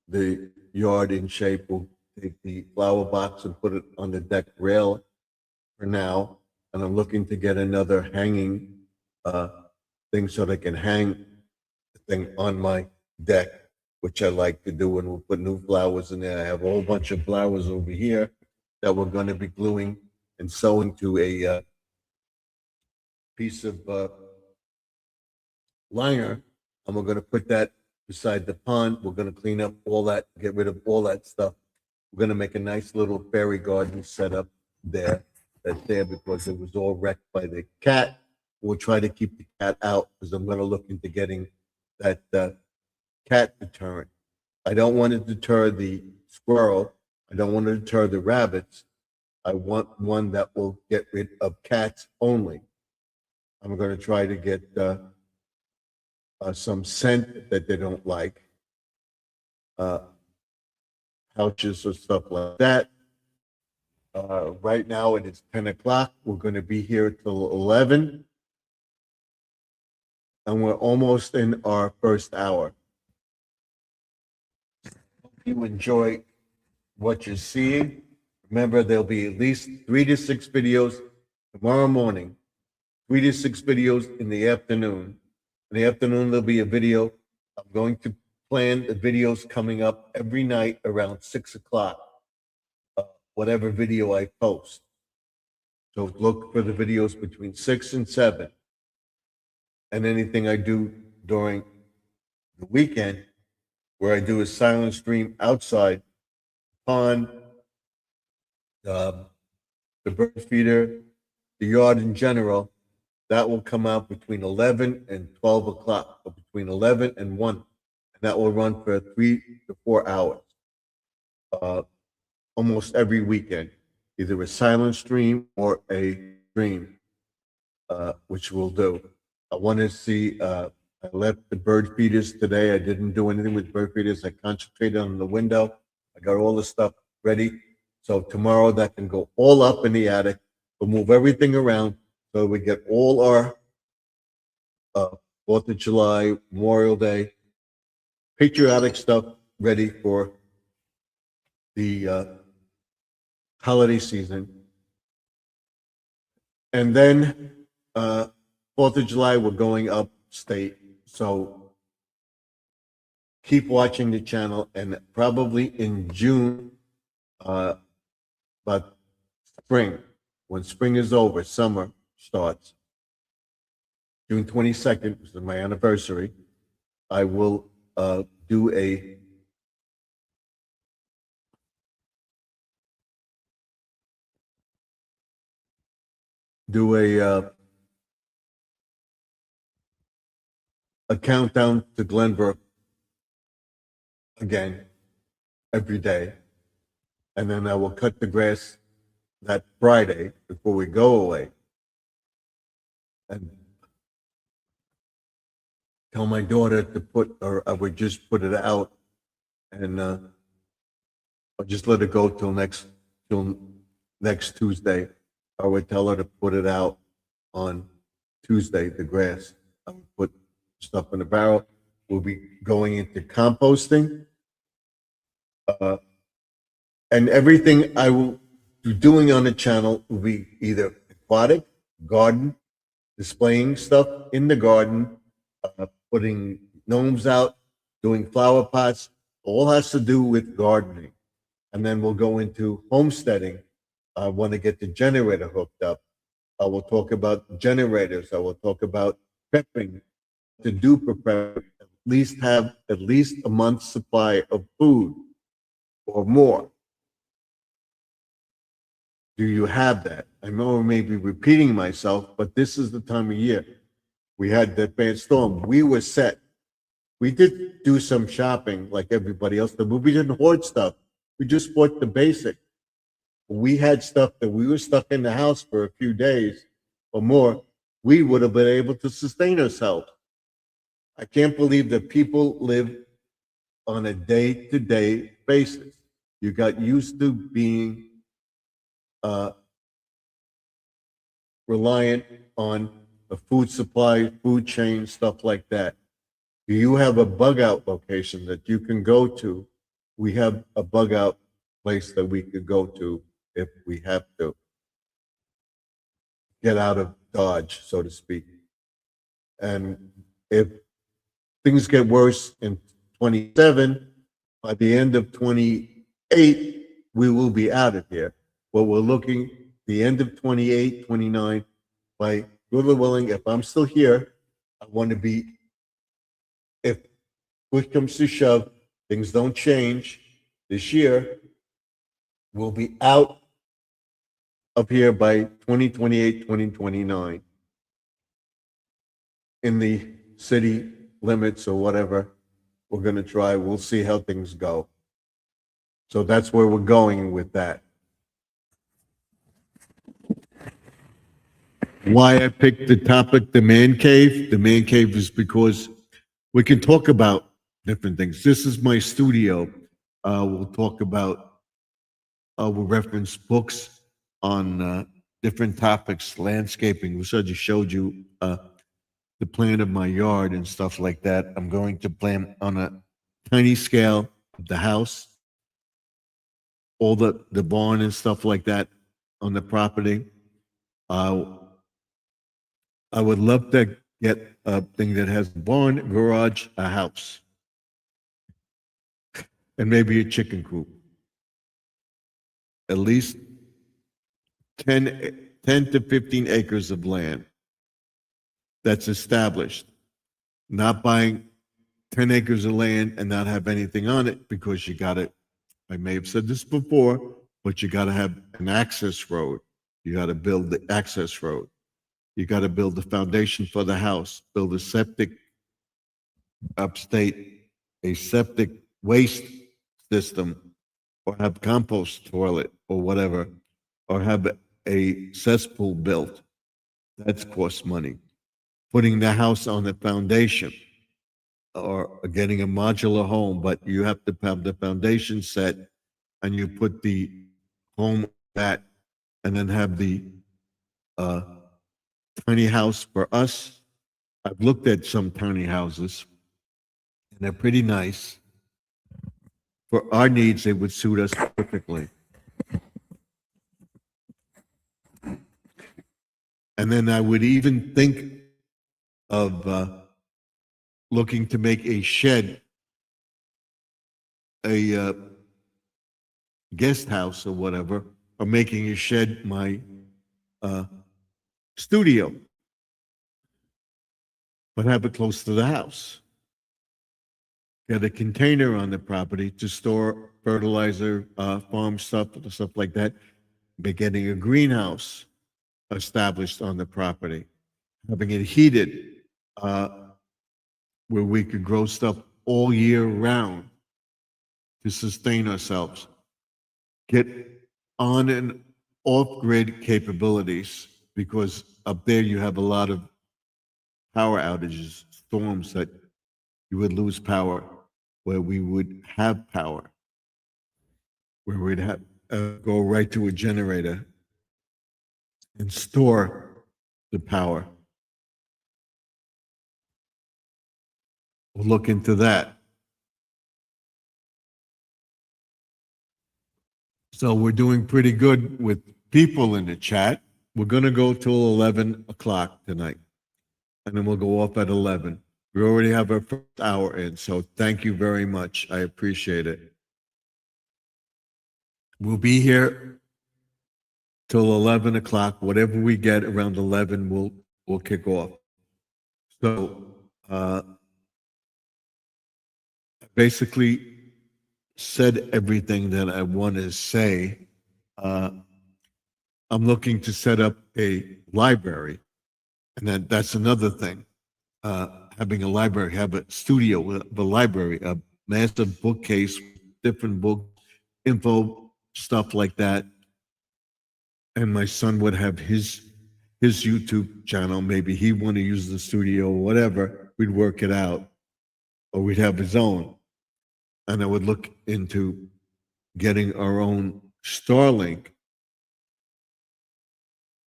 the yard in shape. We'll take the flower box and put it on the deck rail for now. And I'm looking to get another hanging thing so they can hang the thing on my deck, which I like to do, and we'll put new flowers in there. I have a whole bunch of flowers over here that we're going to be gluing and sewing to a piece of liner, and we're going to put that beside the pond. We're going to clean up all that, get rid of all that stuff. We're going to make a nice little fairy garden set up there. That's there because it was all wrecked by the cat. We'll try to keep the cat out because I'm going to look into getting that cat deterrent. I don't want to deter the squirrel. I don't want to deter the rabbits. I want one that will get rid of cats only. I'm going to try to get some scent that they don't like, pouches or stuff like that. Right now it is 10 o'clock. We're going to be here till 11. And we're almost in our first hour. Hope you enjoy what you're seeing. Remember, there'll be at least 3 to 6 videos tomorrow morning, 3 to 6 videos in the afternoon. In the afternoon, there'll be a video. I'm going to plan the videos coming up every night around 6 o'clock, whatever video I post. So look for the videos between 6 and 7. And anything I do during the weekend, where I do a silent stream outside, pond, the bird feeder, the yard in general, that will come out between 11 and 12 o'clock, or between 11 and 1. And that will run for 3 to 4 hours, almost every weekend, either a silent stream or a stream, which we'll do. I want to see, I left the bird feeders today. I didn't do anything with bird feeders. I concentrated on the window. I got all the stuff ready. So tomorrow that can go all up in the attic. We'll move everything around so we get all our 4th of July, Memorial Day, patriotic stuff ready for the holiday season. And then 4th of July, we're going upstate. So keep watching the channel, and probably in June, but spring, when spring is over, summer starts, June 22nd, which is my anniversary, I will do a countdown to Glenbrook again every day. And then I will cut the grass that Friday before we go away. And tell my daughter to put, or I would just put it out, and I'll just let it go till next Tuesday. I would tell her to put it out on Tuesday, the grass. I would put stuff in the barrel. We'll be going into composting. And everything I will be doing on the channel will be either aquatic, garden, displaying stuff in the garden, putting gnomes out, doing flower pots, all has to do with gardening. And then we'll go into homesteading, I want to get the generator hooked up. I will talk about generators. I will talk about prepping to do for prepping. At least have at least a month's supply of food or more. Do you have that? I know I may be repeating myself, but this is the time of year. We had that bad storm. We were set. We did do some shopping like everybody else, but we didn't hoard stuff. We just bought the basic. We had stuff that we were stuck in the house for a few days or more. We would have been able to sustain ourselves. I can't believe that people live on a day-to-day basis. You got used to being reliant on the food supply, food chain, stuff like that. Do you have a bug out location that you can go to? We have a bug out place that we could go to if we have to get out of Dodge, so to speak. And if things get worse in 27, by the end of 28, we will be out of here. But we're looking the end of 28, 29, by good or willing, if I'm still here, I want to be, if push comes to shove, things don't change this year, we'll be out of here by 2028, 2029 in the city limits or whatever. We're going to try. We'll see how things go. So that's where we're going with that. Why I picked the topic, the man cave. The man cave is because we can talk about different things. This is my studio. We'll talk about, we'll reference books on different topics, landscaping, which I just showed you the plan of my yard and stuff like that. I'm going to plan on a tiny scale of the house, all the barn and stuff like that on the property. I would love to get a thing that has a barn, garage, a house, and maybe a chicken coop. At least 10 to 15 acres of land that's established. Not buying 10 acres of land and not have anything on it because you got to, I may have said this before, but you got to have an access road. You got to build the access road. You got to build the foundation for the house, build a septic upstate, a septic waste system, or have compost toilet or whatever, or have a cesspool built. That's costs money. Putting the house on the foundation or getting a modular home, but you have to have the foundation set and you put the home at and then have the tiny house for us. I've looked at some tiny houses and they're pretty nice. For our needs, they would suit us perfectly. And then I would even think of looking to make a shed, a guest house or whatever, or making a shed my studio, but have it close to the house. Get a container on the property to store fertilizer, farm stuff like that. Be getting a greenhouse established on the property, having it heated, where we could grow stuff all year round to sustain ourselves. Get on and off-grid capabilities, because up there you have a lot of power outages, storms that you would lose power, where we would have power, where we'd have go right to a generator and store the power. We'll look into that. So we're doing pretty good with people in the chat. We're going to go till 11 o'clock tonight, and then we'll go off at 11. We already have our first hour in, so thank you very much. I appreciate it. We'll be here till 11 o'clock. Whatever we get around 11, we'll kick off. So, basically said everything that I want to say. I'm looking to set up a library, and that's another thing. Having a library, have a studio, the library, a massive bookcase, different book info, stuff like that. And my son would have his YouTube channel. Maybe he want to use the studio or whatever. We'd work it out, or we'd have his own. And I would look into getting our own Starlink,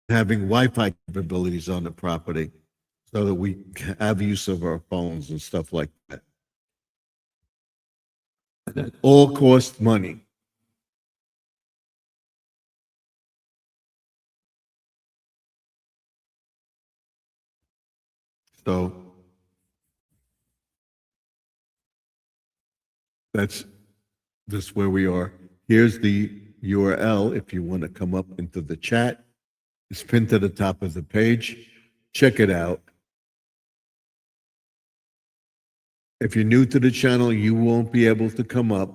having Wi-Fi capabilities on the property so that we have use of our phones and stuff like that. And that all costs money. So that's where we are. Here's the URL if you want to come up into the chat. It's pinned to the top of the page. Check it out. If you're new to the channel, you won't be able to come up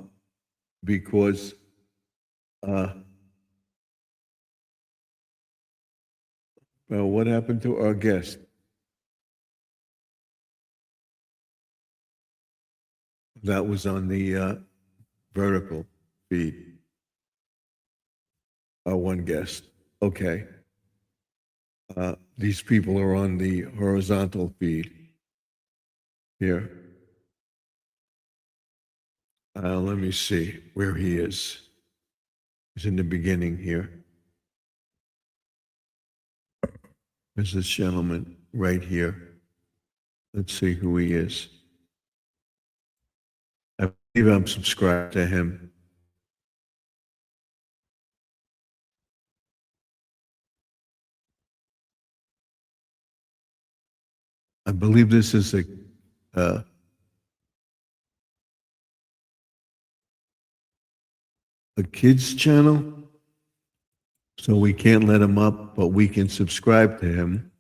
because well, what happened to our guest? That was on the vertical feed. Our one guest. Okay. These people are on the horizontal feed here. Let me see where he is. He's in the beginning here. There's this gentleman right here. Let's see who he is. I believe I'm subscribed to him. I believe this is a kid's channel, so we can't let him up, but we can subscribe to him.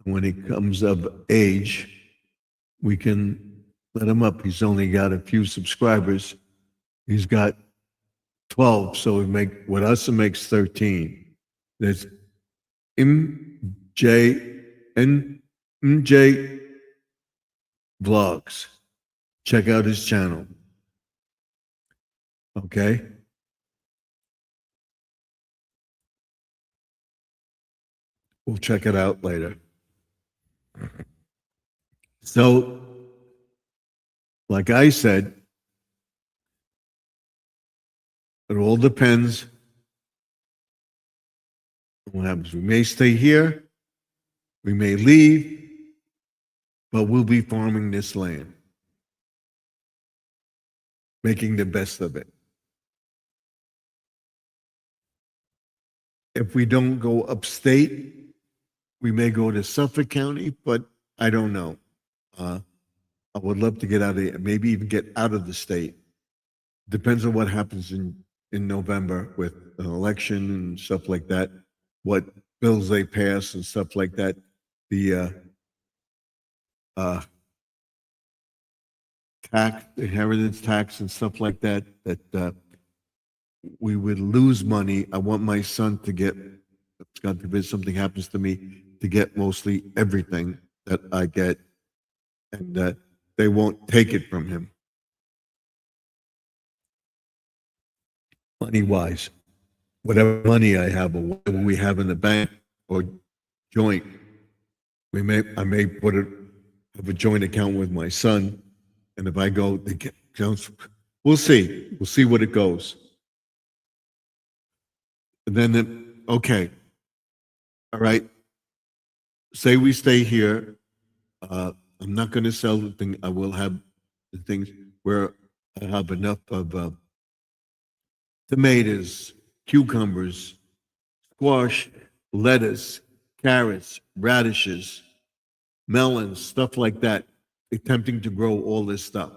When he comes of age, we can let him up. He's only got a few subscribers. He's got 12, so with us it makes 13. There's MJ Vlogs. Check out his channel. Okay? We'll check it out later. So, like I said, it all depends on what happens. We may stay here, we may leave, but we'll be farming this land, making the best of it. If we don't go upstate, we may go to Suffolk County, but I don't know. I would love to get out of it, maybe even get out of the state. Depends on what happens in November with an election and stuff like that, what bills they pass and stuff like that. The tax, inheritance tax and stuff like that, that we would lose money. I want my son to get, God forbid something happens to me, to get mostly everything that I get, and that they won't take it from him. Money-wise, whatever money I have or whatever we have in the bank or joint, I may have a joint account with my son, and if I go, we'll see. We'll see what it goes. And then, okay, all right, say we stay here. I'm not going to sell the thing. I will have the things where I have enough of tomatoes, cucumbers, squash, lettuce, carrots, radishes, melons, stuff like that, attempting to grow all this stuff.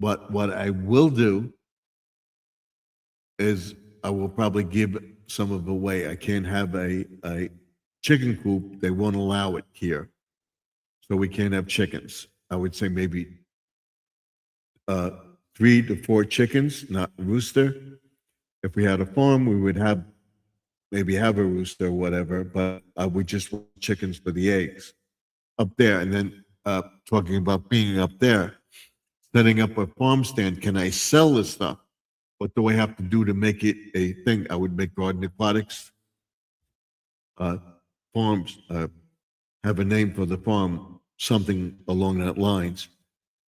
But what I will do is I will probably give some of the way. I can't have a chicken coop. They won't allow it here. So we can't have chickens. I would say maybe 3 to 4 chickens, not a rooster. If we had a farm, we would have maybe have a rooster or whatever, but I would just want chickens for the eggs up there. And then talking about being up there, setting up a farm stand, can I sell this stuff? What do I have to do to make it a thing? I would make garden aquatics farms, have a name for the farm, something along that lines,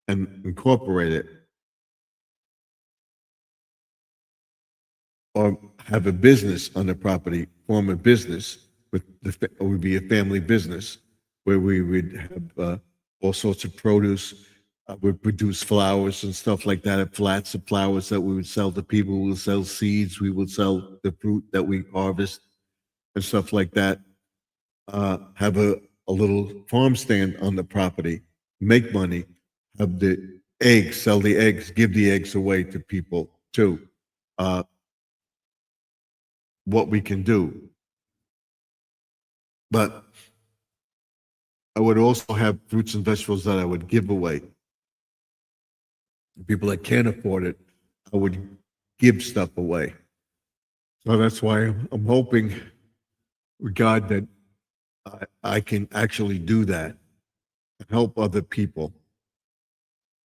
and incorporate it. Or have a business on the property, form a business with it would be a family business where we would have all sorts of produce. Would produce flowers and stuff like that, flats of flowers that we would sell to people. We would sell seeds. We would sell the fruit that we harvest and stuff like that. Have a little farm stand on the property, make money, have the eggs, sell the eggs, give the eggs away to people too. What we can do. But I would also have fruits and vegetables that I would give away. People that can't afford it, I would give stuff away. So that's why I'm hoping, God, that I can actually do that and help other people.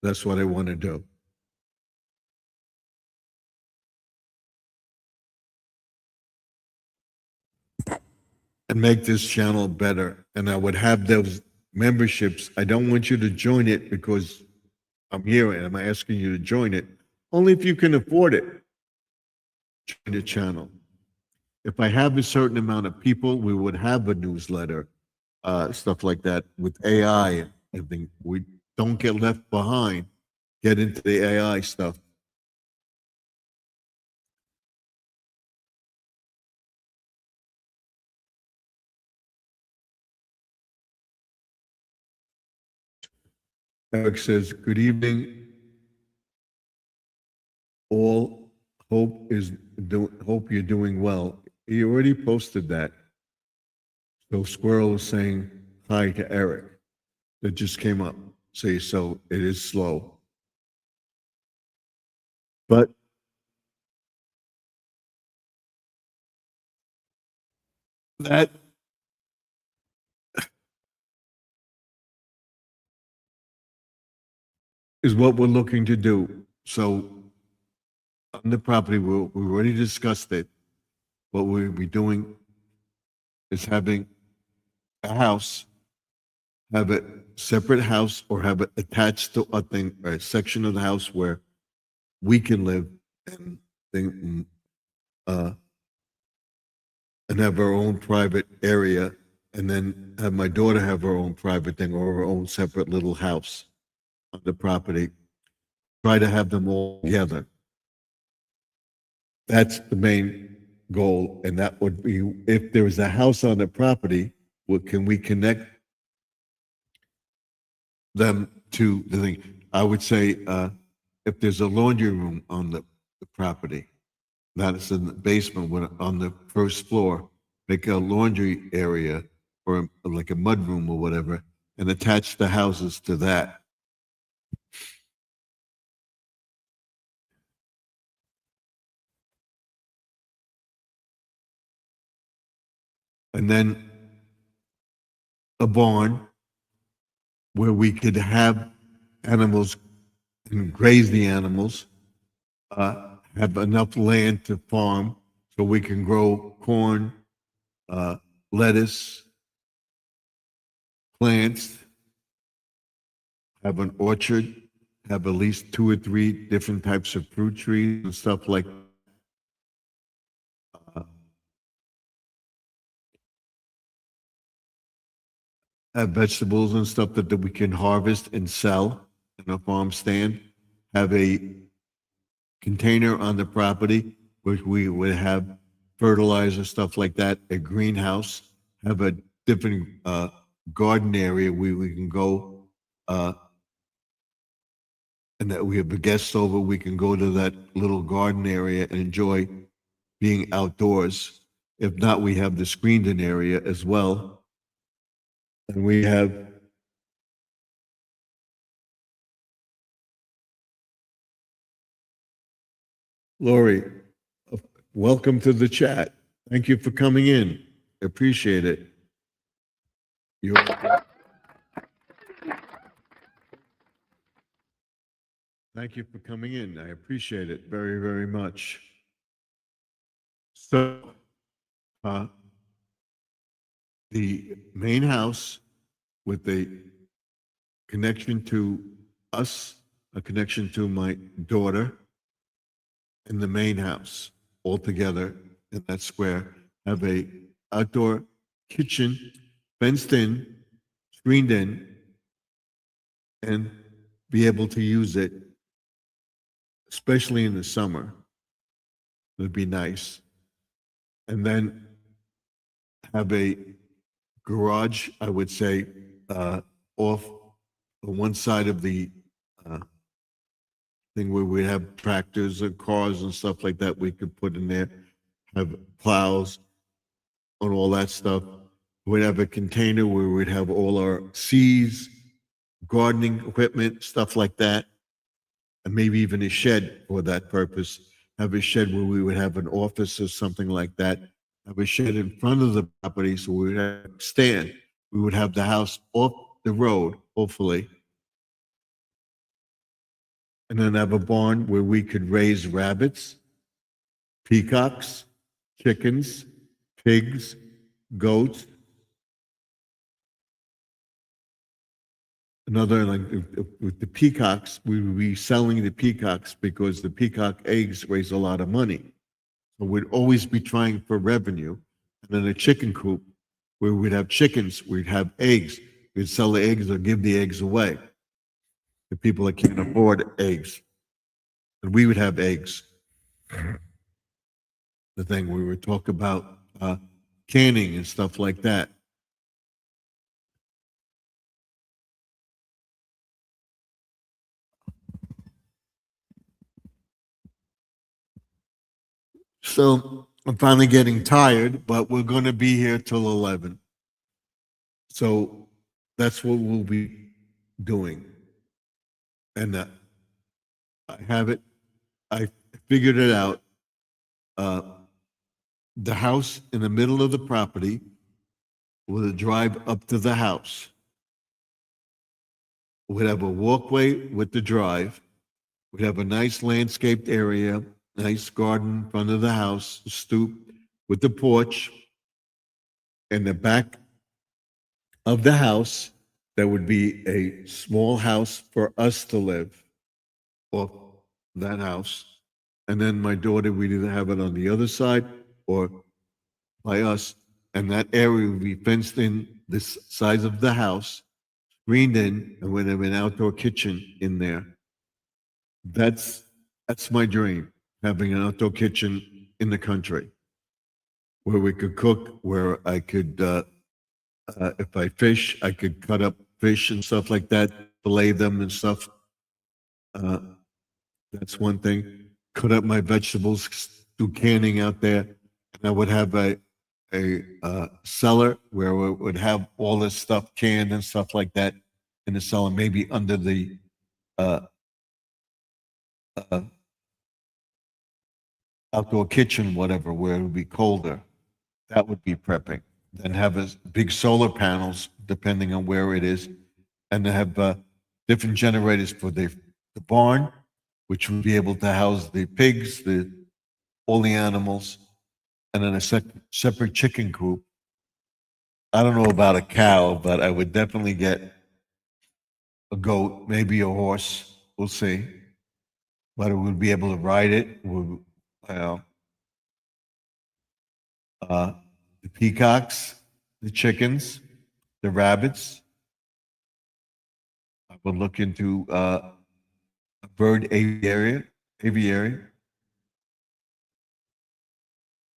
That's what I want to do. And make this channel better. And I would have those memberships. I don't want you to join it because I'm here and I'm asking you to join it. Only if you can afford it. Join the channel. If I have a certain amount of people, we would have a newsletter, stuff like that with AI. I think we don't get left behind. Get into the AI stuff. Eric says, good evening. All hope you're doing well. He already posted that. So Squirrel is saying hi to Eric. That just came up. Say so it is slow. But that is what we're looking to do. So on the property, we already discussed it. What we'll be doing is having a house, have a separate house or have it attached to a thing, a section of the house where we can live and have our own private area, and then have my daughter have her own private thing or her own separate little house on the property. Try to have them all together. That's the main goal, and that would be if there is a house on the property, what can we connect them to the thing? I would say if there's a laundry room on the property, that is in the basement, on the first floor, make a laundry area or like a mud room or whatever, and attach the houses to that. And then a barn where we could have animals and graze the animals, have enough land to farm so we can grow corn, lettuce, plants, have an orchard, have at least 2 or 3 different types of fruit trees and stuff like that. Have vegetables and stuff that we can harvest and sell in a farm stand. Have a container on the property, which we would have fertilizer, stuff like that, a greenhouse, have a different garden area where we can go, and that we have a guest over, we can go to that little garden area and enjoy being outdoors If not, we have the screened-in area as well. And we have Lori, welcome to the chat. Thank you for coming in. Appreciate it. You're Thank you for coming in. I appreciate it very, very much. So, the main house with a connection to us, a connection to my daughter, and the main house all together in that square have a outdoor kitchen, fenced in, screened in, and be able to use it, especially in the summer. It'd be nice. And then have a garage, I would say, off on one side of the thing where we have tractors and cars and stuff like that we could put in there, have plows and all that stuff. We'd have a container where we'd have all our seeds, gardening equipment, stuff like that, and maybe even a shed for that purpose. Have a shed where we would have an office or something like that. Have a shed in front of the property so we would have a stand. We would have the house off the road, hopefully. And then have a barn where we could raise rabbits, peacocks, chickens, pigs, goats. Another, like with the peacocks, we would be selling the peacocks because the peacock eggs raise a lot of money. So we'd always be trying for revenue. And then a chicken coop where we'd have chickens, we'd have eggs. We'd sell the eggs or give the eggs away to people that can't afford eggs. And we would have eggs. The thing we would talk about canning and stuff like that. So I'm finally getting tired, but we're going to be here till 11. So that's what we'll be doing. And I have it, I figured it out. The house in the middle of the property with a drive up to the house would have a walkway with the drive. We'd have a nice landscaped area, nice garden in front of the house, stoop with the porch. In the back of the house, there would be a small house for us to live, or that house. And then my daughter would either have it on the other side or by us. And that area would be fenced in, this size of the house, screened in, and we'd have an outdoor kitchen in there. That's my dream, having an outdoor kitchen in the country where we could cook, where I could, if I fish, I could cut up fish and stuff like that, fillet them and stuff. That's one thing. Cut up my vegetables, do canning out there. And I would have a cellar where we would have all this stuff canned and stuff like that in the cellar, maybe under the outdoor kitchen, whatever, where it would be colder. That would be prepping. Then have big solar panels, depending on where it is, and to have different generators for the barn, which would be able to house the pigs, all the animals, and then a separate chicken coop. I don't know about a cow, but I would definitely get a goat, maybe a horse. We'll see. But we would be able to ride it. The peacocks, the chickens, the rabbits. I would look into a bird aviary,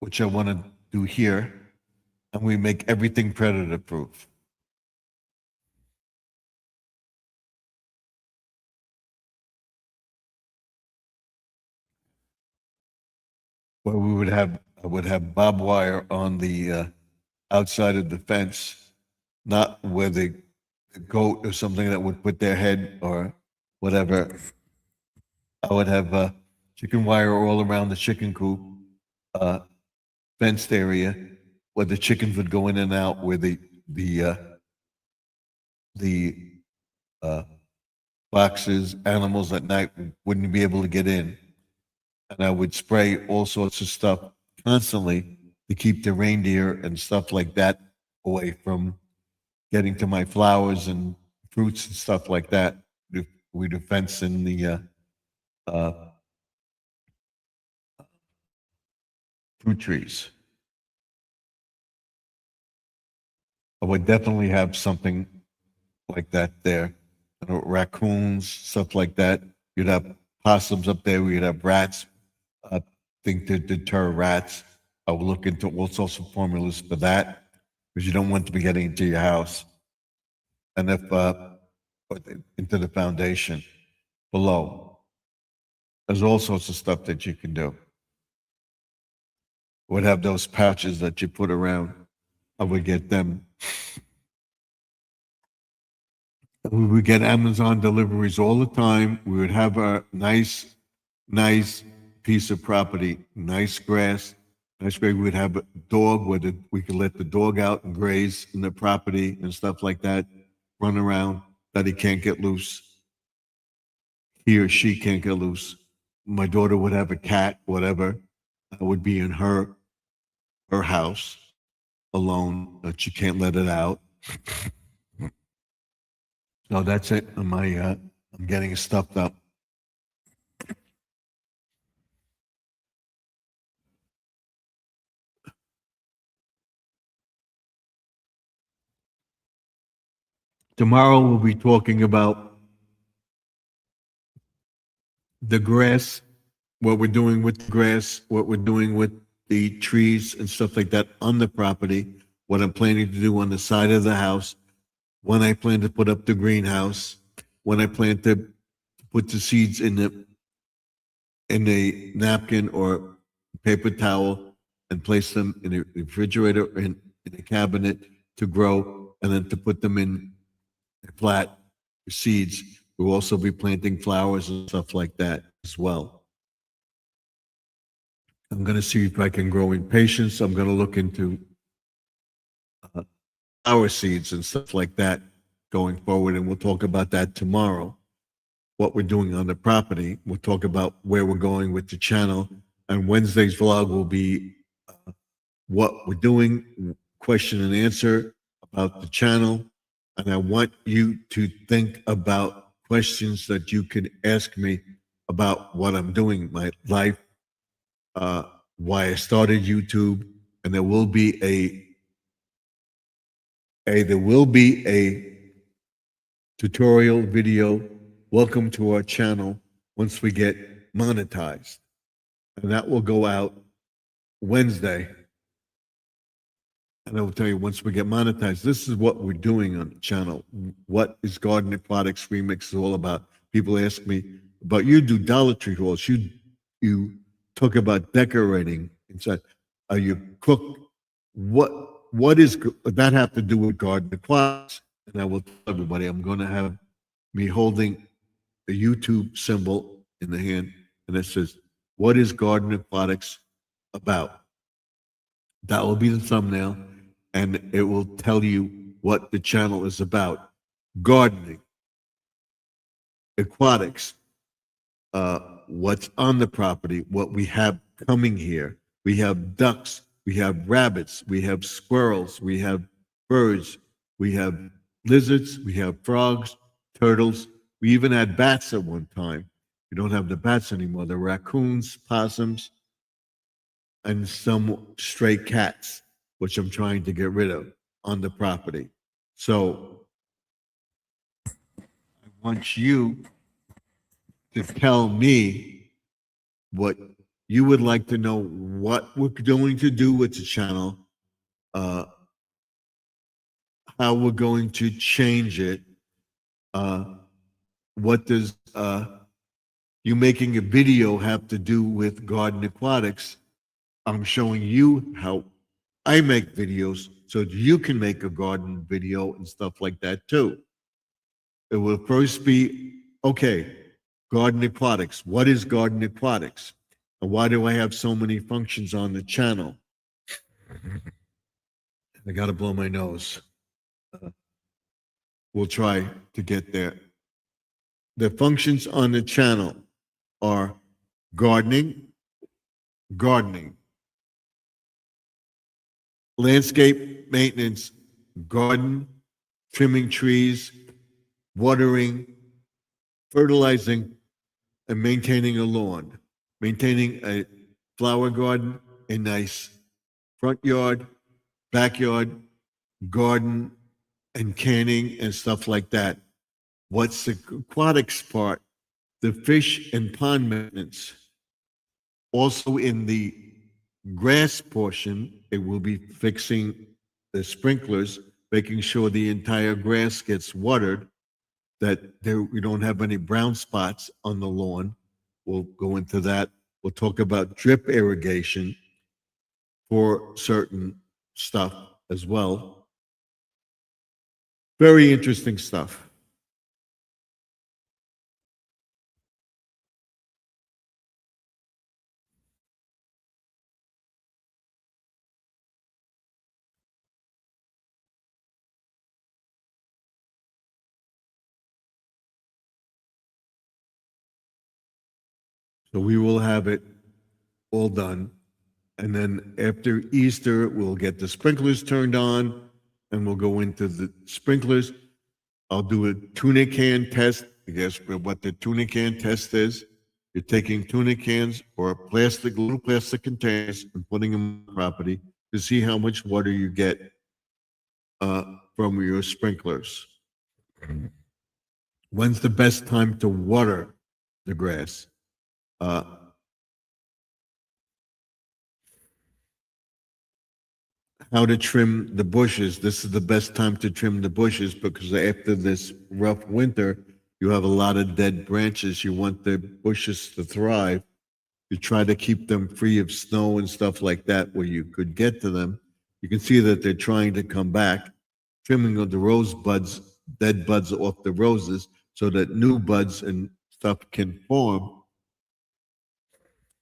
which I want to do here, and we make everything predator proof. Where we would have I would have barbed wire on the outside of the fence, not where the goat or something that would put their head or whatever. I would have chicken wire all around the chicken coop, uh, fenced area, where the chickens would go in and out, where the uh, foxes, animals at night wouldn't be able to get in. And I would spray all sorts of stuff constantly to keep the reindeer and stuff like that away from getting to my flowers and fruits and stuff like that. We'd fence in the uh, fruit trees. I would definitely have something like that there. You know, raccoons, stuff like that. You'd have possums up there. We'd have rats. I think to deter rats. I would look into all sorts of formulas for that because you don't want to be getting into your house. And if into the foundation below, there's all sorts of stuff that you can do. Would have those pouches that you put around. I would get them. We would get Amazon deliveries all the time. We would have a nice piece of property, nice grass, nice grass. We would have a dog where we could let the dog out and graze in the property and stuff like that, run around, that he can't get loose. He or she can't get loose. My daughter would have a cat, whatever. I would be in her house alone, but she can't let it out. So that's it. I'm getting stuffed up. Tomorrow we'll be talking about the grass, what we're doing with the grass, what we're doing with the trees and stuff like that on the property, what I'm planning to do on the side of the house, when I plan to put up the greenhouse, when I plan to put the seeds in a napkin or paper towel and place them in a refrigerator or in a cabinet to grow, and then to put them in flat seeds. We'll also be planting flowers and stuff like that as well. I'm going to see if I can grow impatiens. I'm going to look into flower seeds and stuff like that going forward, and we'll talk about that tomorrow. What we're doing on the property. We'll talk about where we're going with the channel. And Wednesday's vlog will be what we're doing, question and answer about the channel. And I want you to think about questions that you can ask me about what I'm doing, my life, why I started YouTube, and there will be a tutorial video. Welcome to our channel once we get monetized, and that will go out Wednesday. And I will tell you, once we get monetized, this is what we're doing on the channel. What is Garden Aquatics Remix all about? People ask me, but you do Dollar Tree hauls. You talk about decorating inside. You cook. What is that have to do with Garden Aquatics? And I will tell everybody, I'm going to have me holding a YouTube symbol in the hand, and it says, "What is Garden Aquatics about?" That will be the thumbnail, and it will tell you what the channel is about. Gardening, aquatics, what's on the property, what we have coming here. We have ducks, we have rabbits, we have squirrels, we have birds, we have lizards, we have frogs, turtles. We even had bats at one time. We don't have the bats anymore. The raccoons, possums, and some stray cats, which I'm trying to get rid of on the property. So I want you to tell me what you would like to know, what we're going to do with the channel, how we're going to change it. What does you making a video have to do with Garden Aquatics? I'm showing you how I make videos so that you can make a garden video and stuff like that too. It will first be, okay, garden aquatics. What is garden aquatics? And why do I have so many functions on the channel? I got to blow my nose. We'll try to get there. The functions on the channel are gardening, landscape maintenance, garden, trimming trees, watering, fertilizing, and maintaining a lawn, maintaining a flower garden, a nice front yard, backyard, garden, and canning and stuff like that. What's the aquatics part? The fish and pond maintenance. Also in the grass portion, it will be fixing the sprinklers, making sure the entire grass gets watered, that we don't have any brown spots on the lawn. We'll go into that. We'll talk about drip irrigation for certain stuff as well. Very interesting stuff. So we will have it all done. And then after Easter, we'll get the sprinklers turned on and we'll go into the sprinklers. I'll do a tuna can test. I guess what the tuna can test is. You're taking tuna cans or little plastic containers and putting them on the property to see how much water you get from your sprinklers. When's the best time to water the grass? How to trim the bushes. This is the best time to trim the bushes because after this rough winter, you have a lot of dead branches. You want the bushes to thrive. You try to keep them free of snow and stuff like that where you could get to them. You can see that they're trying to come back, trimming of the rose buds, dead buds off the roses so that new buds and stuff can form.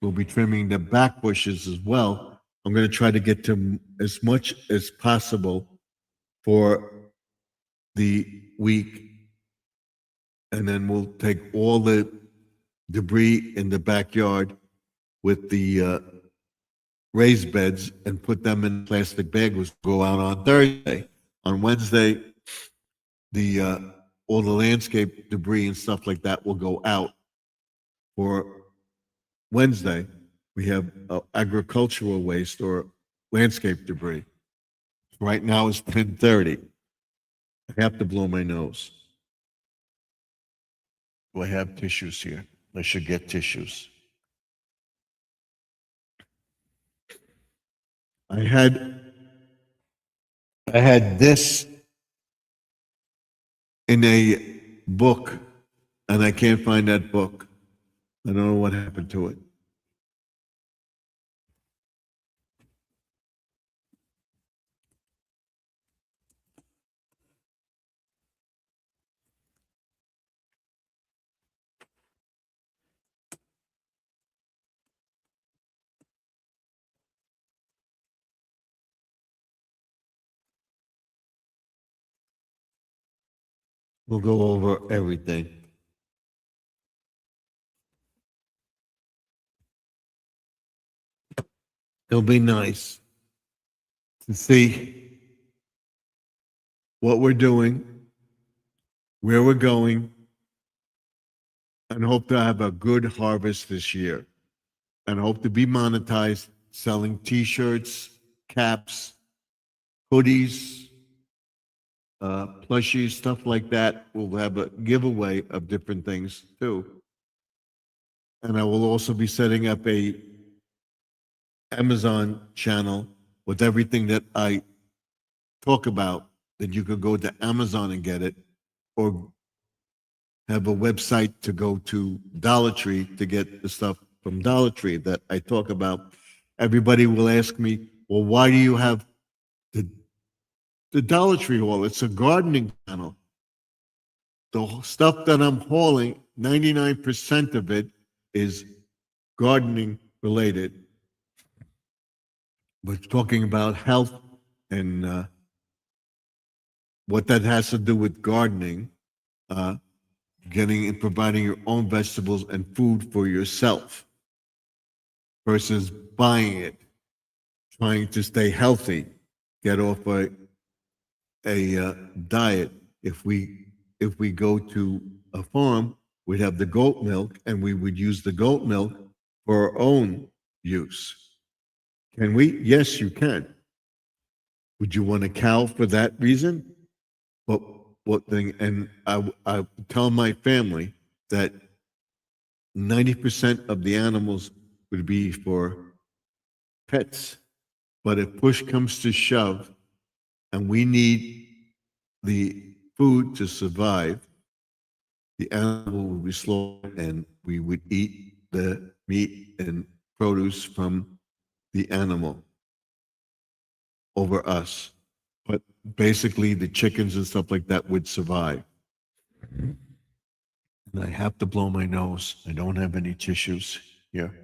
We'll be trimming the back bushes as well. I'm going to try to get to as much as possible for the week. And then we'll take all the debris in the backyard with the raised beds and put them in plastic bags, which go out on Thursday. On Wednesday, all the landscape debris and stuff like that will go out. For Wednesday, we have agricultural waste or landscape debris. Right now it's 10:30. I have to blow my nose. Do I have tissues here? I should get tissues. I had this in a book, and I can't find that book. I don't know what happened to it. We'll go over everything. It'll be nice to see what we're doing, where we're going, and hope to have a good harvest this year. And hope to be monetized selling t-shirts, caps, hoodies, plushies, stuff like that. We'll have a giveaway of different things too. And I will also be setting up a Amazon channel with everything that I talk about, that you could go to Amazon and get it, or have a website to go to Dollar Tree to get the stuff from Dollar Tree that I talk about. everybody will ask me, well, why do you have the, the Dollar Tree haul? It's a gardening channel. The stuff that I'm hauling, 99% of it is gardening related. We're talking about health and what that has to do with gardening, uh, getting and providing your own vegetables and food for yourself versus buying it, trying to stay healthy, get off a diet. If we go to a farm, we'd have the goat milk, and we would use the goat milk for our own use. Can we? Yes, you can. Would you want a cow for that reason? What what thing? And I tell my family that 90% of the animals would be for pets. But if push comes to shove and we need the food to survive, the animal would be slaughtered and we would eat the meat and produce from the animal over us. But basically, the chickens and stuff like that would survive. And I have to blow my nose. I don't have any tissues here.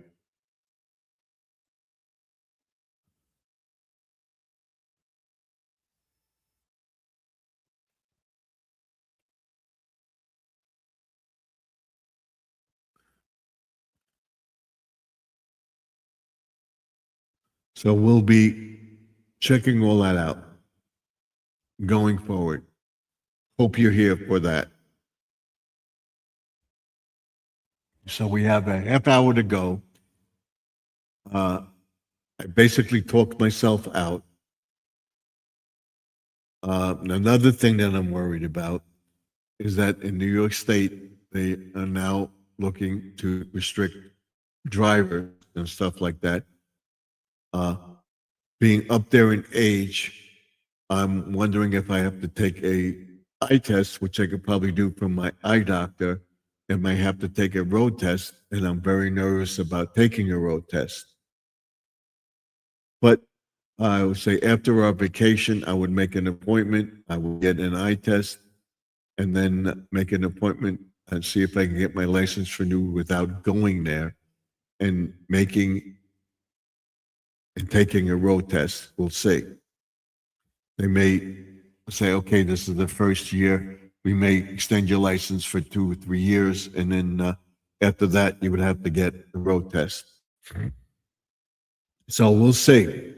So we'll be checking all that out going forward. Hope you're here for that. So we have a half hour to go. I basically talked myself out. Another thing that I'm worried about is that in New York State, they are now looking to restrict drivers and stuff like that. Being up there in age, I'm wondering if I have to take a eye test, which I could probably do from my eye doctor, and might have to take a road test, and I'm very nervous about taking a road test. But I would say after our vacation, I would make an appointment. I would get an eye test and then make an appointment and see if I can get my license renewed without going there and making and taking a road test. We'll see. They may say, okay, this is the first year. We may extend your license for 2 or 3 years. And then after that, you would have to get the road test. So we'll see.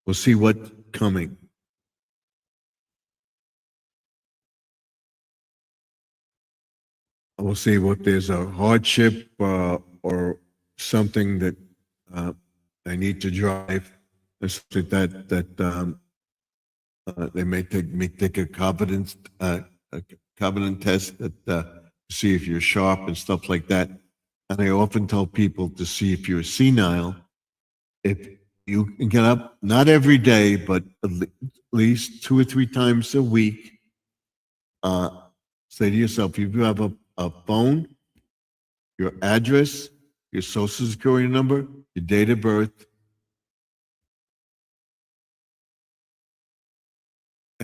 We'll see what's coming. We'll see if there's a hardship or something that I need to drive, or something that they may take a confidence test that see if you're sharp and stuff like that. And I often tell people to see if you're senile. If you can get up, not every day, but at least 2 or 3 times a week, say to yourself, if you have a phone, your address, your social security number, your date of birth,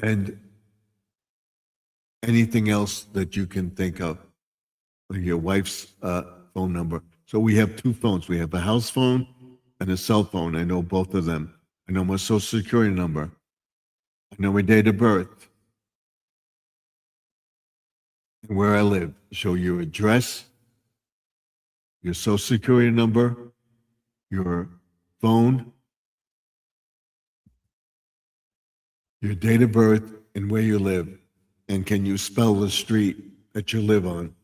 and anything else that you can think of, like your wife's phone number. So we have 2 phones. We have a house phone and a cell phone. I know both of them. I know my social security number. I know my date of birth and where I live. Show your address, your social security number, your phone, your date of birth, and where you live. And can you spell the street that you live on?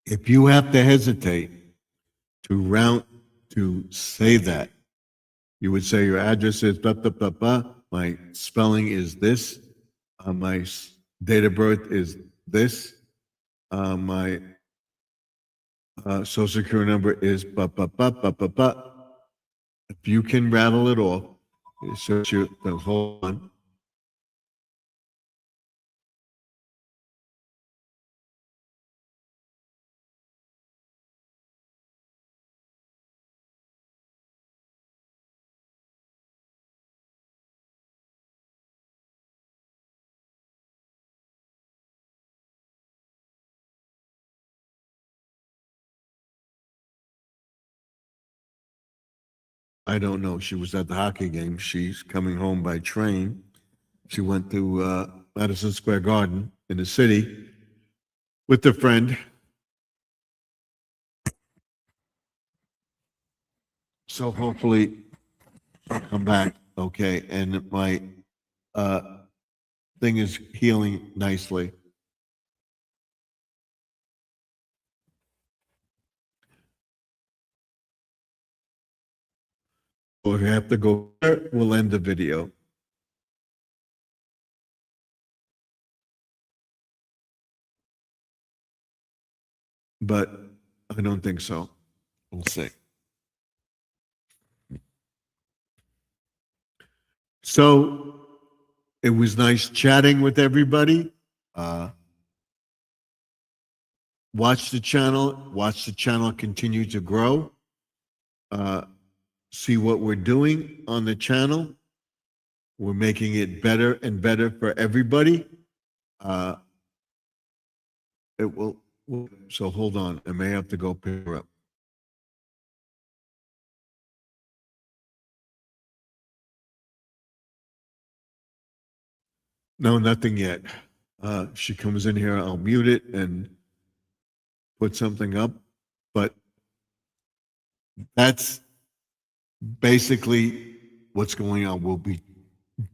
If you have to hesitate to say that, you would say your address is blah, blah, blah, blah. My spelling is this. My date of birth is this. My social security number is blah, blah, blah, blah, blah, blah. If you can rattle it off, it shows you, hold on. I don't know. She was at the hockey game. She's coming home by train. She went to Madison Square Garden in the city with a friend. So hopefully she'll come back okay. And my uh, thing is healing nicely. Or if you have to go, we'll end the video. But I don't think so. We'll see. So it was nice chatting with everybody. Watch the channel continue to grow. See what we're doing on the channel. We're making it better and better for everybody. It will, so hold on, I may have to go pick her up. No, nothing yet. She comes in here, I'll mute it and put something up, but that's basically what's going on. We'll be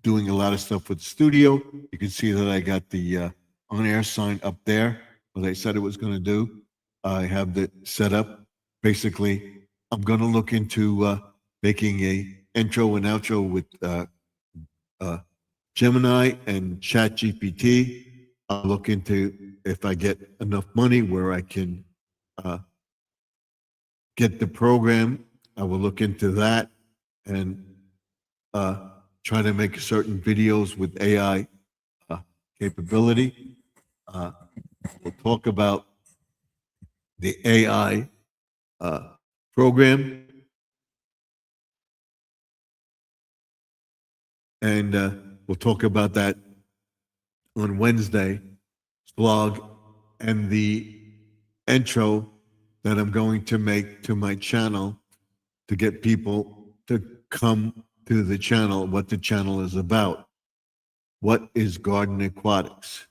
doing a lot of stuff with the studio. You can see that I got the on-air sign up there, what I said it was going to do. I have the set up. Basically, I'm going to look into making a intro and outro with Gemini and ChatGPT. I'll look into if I get enough money where I can get the program. I will look into that and try to make certain videos with AI capability. We'll talk about the AI program. And we'll talk about that on Wednesday vlog and the intro that I'm going to make to my channel to get people to come to the channel, what the channel is about. What is Garden Aquatics?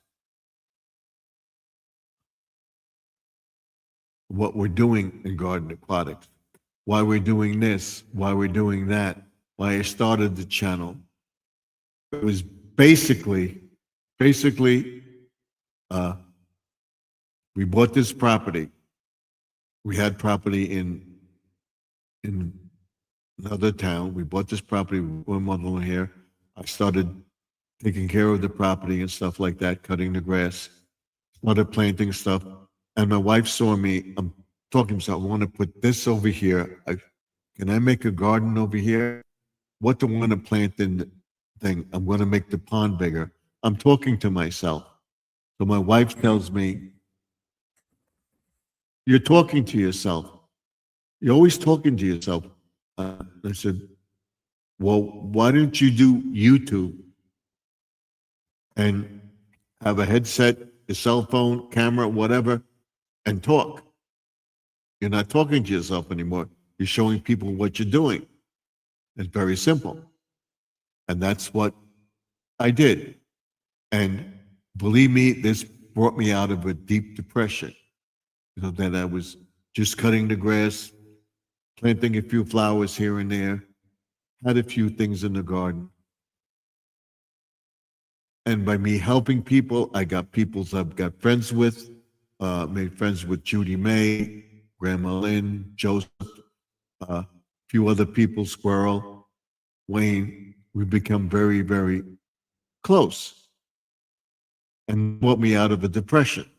What we're doing in Garden Aquatics, why we're doing this, why we're doing that, why I started the channel. It was basically, we bought this property. We had property in another town. We bought this property with my mother-in-law here. I started taking care of the property and stuff like that, cutting the grass, started planting stuff. And my wife saw me, I'm talking to myself, I want to put this over here. Can I make a garden over here? What do I want to plant in the thing? I'm going to make the pond bigger. I'm talking to myself. So my wife tells me, you're talking to yourself. You're always talking to yourself. I said, well, why don't you do YouTube and have a headset, a cell phone, camera, whatever, and talk? You're not talking to yourself anymore. You're showing people what you're doing. It's very simple. And that's what I did. And believe me, this brought me out of a deep depression. You know, that I was just cutting the grass, planting a few flowers here and there, had a few things in the garden. And by me helping people, I got I've got friends with, made friends with Judy May, Grandma Lynn, Joseph, a few other people, Squirrel, Wayne. We've become very, very close and brought me out of a depression.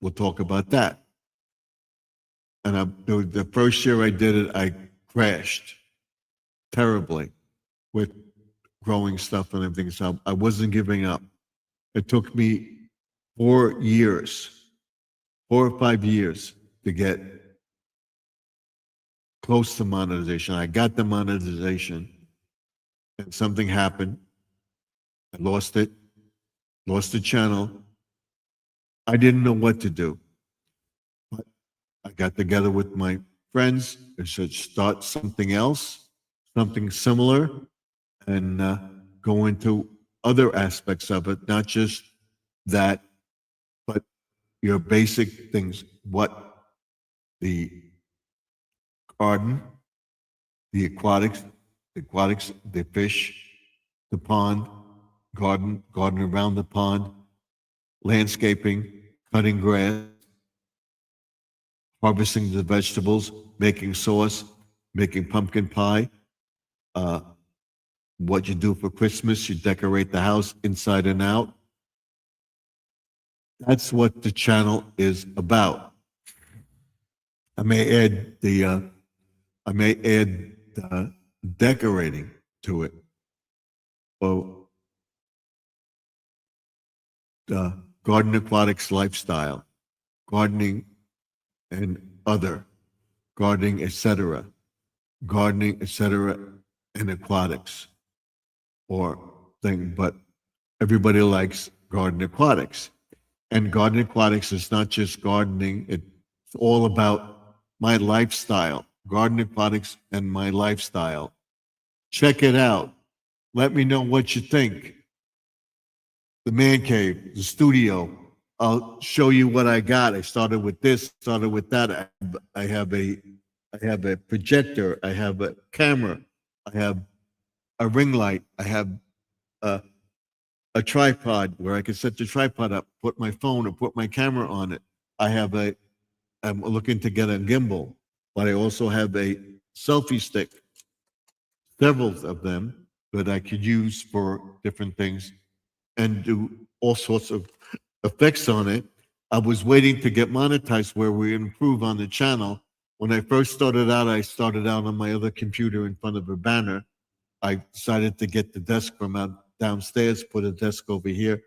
We'll talk about that. And the first year I did it, I crashed terribly with growing stuff and everything. So I wasn't giving up. It took me 4 or 5 years to get close to monetization. I got the monetization and something happened. I lost it, lost the channel. I didn't know what to do. But I got together with my friends and said, start something else. something similar and go into other aspects of it, not just that, but your basic things, what the garden, the aquatics, the fish, the pond, garden around the pond, landscaping, cutting grass, harvesting the vegetables, making sauce, making pumpkin pie, uh, what you do for Christmas, you decorate the house inside and out. That's what the channel is about. I may add decorating to it, or the garden aquatics lifestyle, gardening and other, gardening, etc., and aquatics or thing. But everybody likes garden aquatics. And garden aquatics is not just gardening, it's all about my lifestyle, garden aquatics and my lifestyle. Check it out. Let me know what you think. The man cave, the studio. I'll show you what I got. I started with this, started with that. I have a projector. I have a camera. I have a ring light. I have a tripod where I can set the tripod up, put my phone or put my camera on it. I'm looking to get a gimbal, but I also have a selfie stick, several of them that I could use for different things and do all sorts of effects on it. I was waiting to get monetized where we improve on the channel. When I first started out, I started out on my other computer in front of a banner. I decided to get the desk from out downstairs, put a desk over here,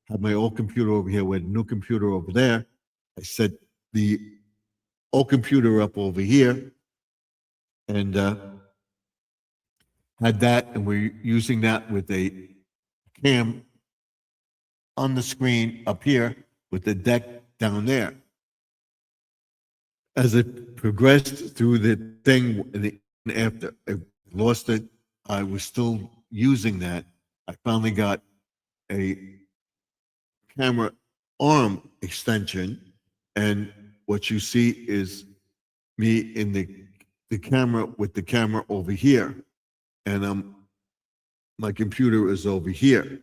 have my old computer over here with a new computer over there. I set the old computer up over here and had that, and we're using that with a cam on the screen up here with the deck down there. As it progressed through the thing, and after I lost it, I was still using that. I finally got a camera arm extension, and what you see is me in the camera with the camera over here, and my computer is over here.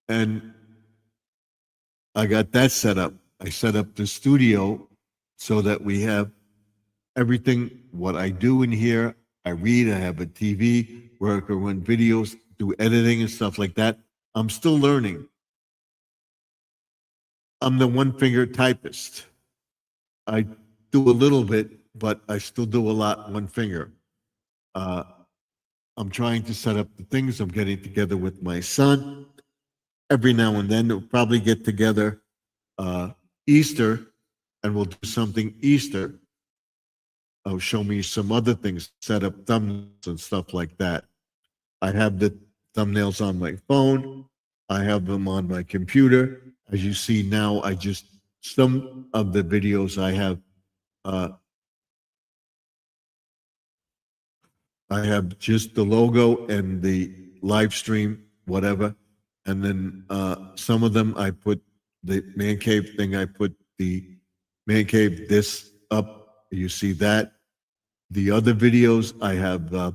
And I got that set up. I set up the studio so that we have everything, what I do in here. I read, I have a TV where I can run videos, do editing and stuff like that. I'm still learning. I'm the one-finger typist. I do a little bit, but I still do a lot one finger. I'm trying to set up the things. I'm getting together with my son. Every now and then we'll probably get together Easter, and we'll do something Easter. Show me some other things, set up thumbnails and stuff like that. I have the thumbnails on my phone. I have them on my computer. As you see now, some of the videos I have just the logo and the live stream, whatever. And then some of them I put the man cave thing, I put the man cave this up. You see that. The other videos I have the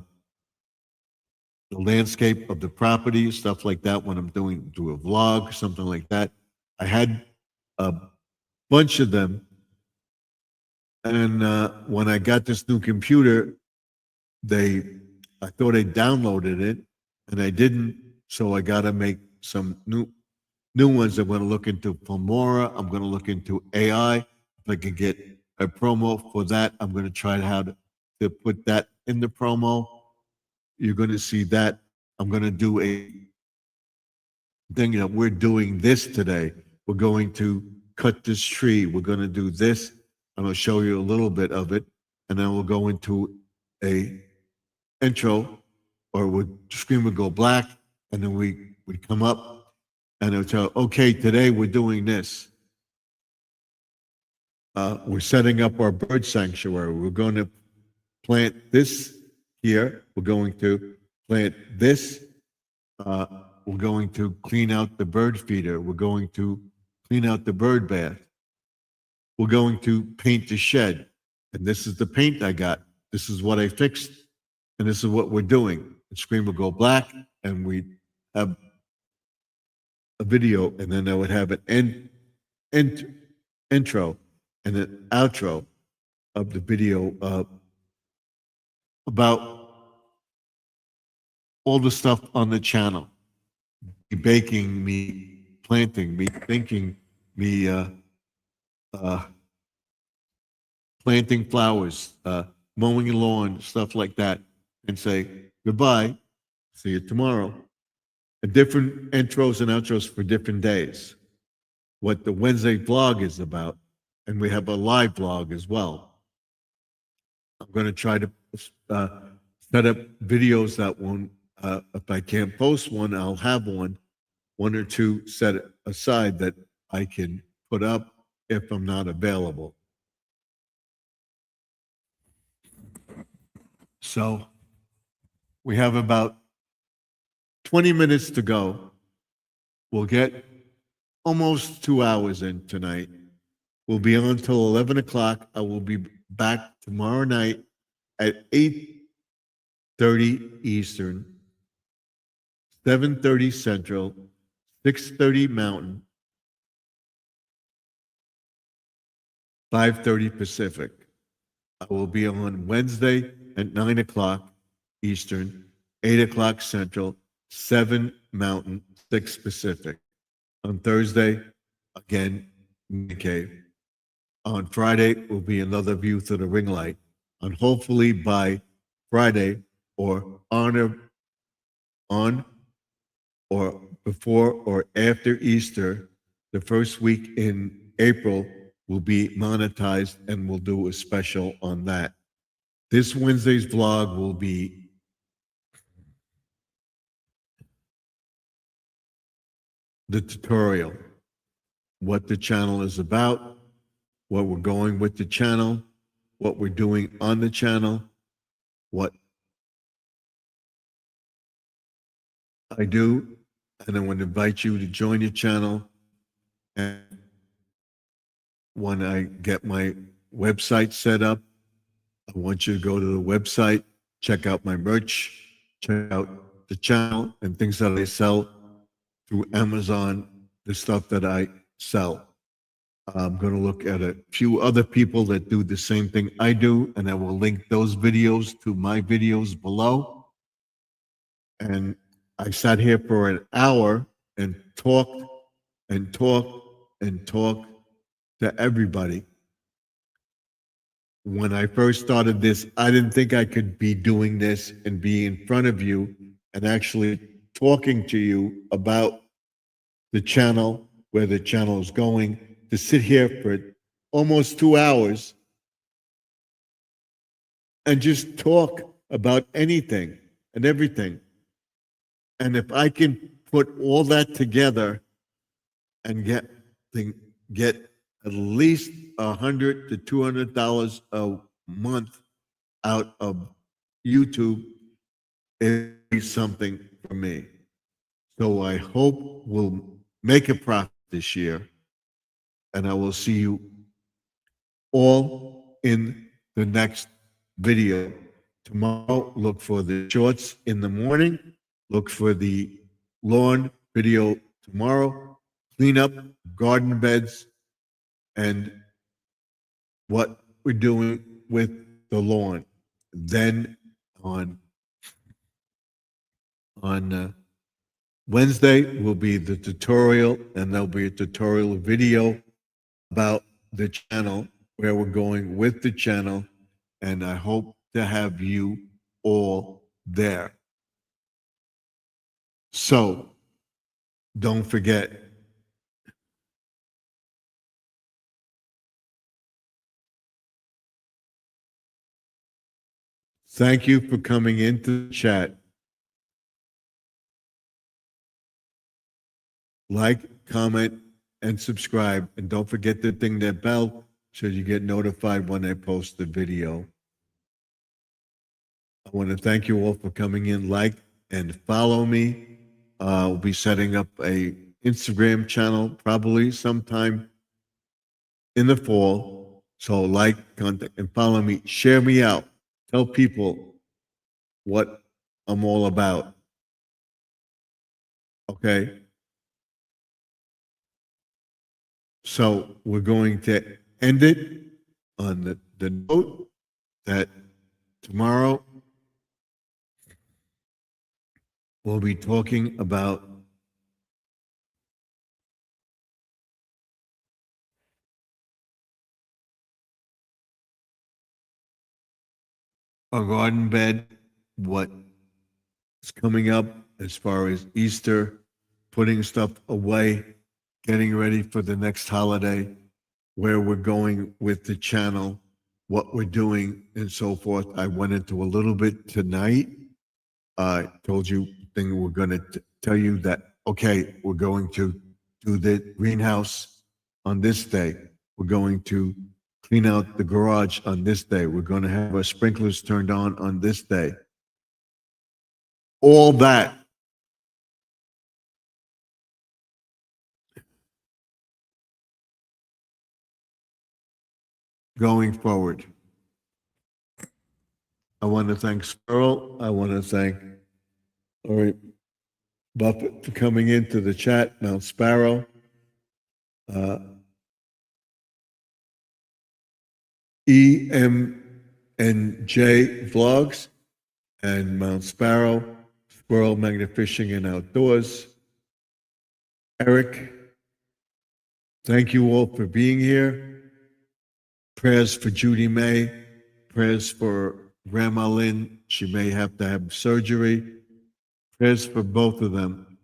landscape of the property, stuff like that when I'm do a vlog, something like that. I had a bunch of them. And when I got this new computer, I thought I downloaded it and I didn't. So I got to make some new ones. I'm going to look into Filmora. I'm going to look into AI. If I can get a promo for that, I'm going to try how to put that in the promo. You're going to see that. I'm going to do a thing that we're doing this today. We're going to cut this tree. We're going to do this. I'm going to show you a little bit of it. And then we'll go into a intro, or the screen would go black. And then we would come up and it would tell, okay, today we're doing this. We're setting up our bird sanctuary. We're going to plant this here. We're going to plant this. We're going to clean out the bird feeder. We're going to clean out the bird bath. We're going to paint the shed. And this is the paint I got. This is what I fixed. And this is what we're doing. The screen will go black and we have a video, and then I would have an intro and an outro of the video about all the stuff on the channel. Me baking, me planting, me thinking, me planting flowers, mowing a lawn, stuff like that, and say goodbye, see you tomorrow. And different intros and outros for different days. What the Wednesday vlog is about, and we have a live vlog as well. I'm going to try to set up videos that won't, if I can't post one, I'll have one or two set aside that I can put up if I'm not available. So we have about 20 minutes to go. We'll get almost 2 hours in tonight. We'll be on till 11 o'clock. I will be back tomorrow night at 8:30 Eastern, 7:30 Central, 6:30 Mountain, 5:30 Pacific. I will be on Wednesday at 9 o'clock Eastern, 8 o'clock Central, 7 Mountain, 6 Pacific. On Thursday, again, Man Cave. On Friday will be another view through the ring light. And hopefully by Friday or on or before or after Easter, the first week in April will be monetized, and we'll do a special on that. This Wednesday's vlog will be the tutorial, what the channel is about, what we're going with the channel, what we're doing on the channel, what I do, and I want to invite you to join the channel. And when I get my website set up, I want you to go to the website, check out my merch, check out the channel and things that I sell through Amazon, the stuff that I sell. I'm going to look at a few other people that do the same thing I do, and I will link those videos to my videos below. And I sat here for an hour and talked and talked and talked to everybody. When I first started this, I didn't think I could be doing this and be in front of you and actually talking to you about the channel, where the channel is going, to sit here for almost 2 hours and just talk about anything and everything. And if I can put all that together and get at least $100 to $200 a month out of YouTube, it'd be something for me. So I hope we'll make a profit this year, and I will see you all in the next video. Tomorrow, look for the shorts in the morning. Look for the lawn video tomorrow. Clean up garden beds and what we're doing with the lawn. Then on Wednesday will be the tutorial, and there'll be a tutorial video about the channel, where we're going with the channel, and I hope to have you all there. So don't forget, thank you for coming into the chat. Like, comment, and subscribe. And don't forget to ding that bell so you get notified when I post the video. I want to thank you all for coming in. Like and follow me. We'll be setting up a Instagram channel probably sometime in the fall. So like, contact, and follow me. Share me out. Tell people what I'm all about. Okay? So we're going to end it on the note that tomorrow we'll be talking about a garden bed, what is coming up as far as Easter, putting stuff away, getting ready for the next holiday, where we're going with the channel, what we're doing, and so forth. I went into a little bit tonight. I told you thing we're going to tell you that, okay, we're going to do the greenhouse on this day. We're going to clean out the garage on this day. We're going to have our sprinklers turned on this day. All that going forward. I want to thank Squirrel. I want to thank Lori Buffett for coming into the chat, Mount Sparrow. EMNJ Vlogs and Mount Sparrow, Squirrel Magna-Fishing and Outdoors. Eric, thank you all for being here. Prayers for Judy May. Prayers for Grandma Lynn. She may have to have surgery. Prayers for both of them.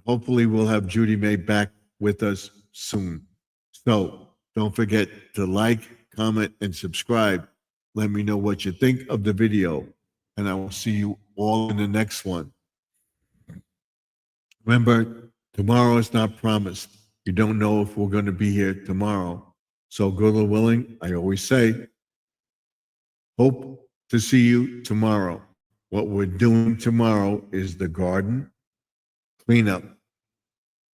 Hopefully we'll have Judy May back with us soon. So don't forget to like, comment, and subscribe. Let me know what you think of the video, and I will see you all in the next one. Remember, tomorrow is not promised. You don't know if we're going to be here tomorrow. So, good or willing, I always say, hope to see you tomorrow. What we're doing tomorrow is the garden cleanup,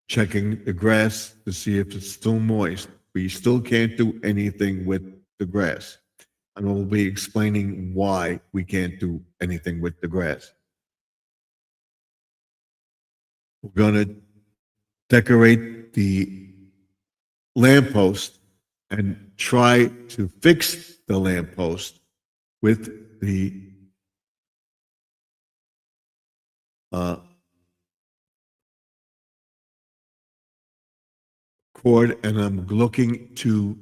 checking the grass to see if it's still moist. We still can't do anything with the grass. And we'll be explaining why we can't do anything with the grass. We're going to decorate the lamppost and try to fix the lamppost with the cord, and I'm looking to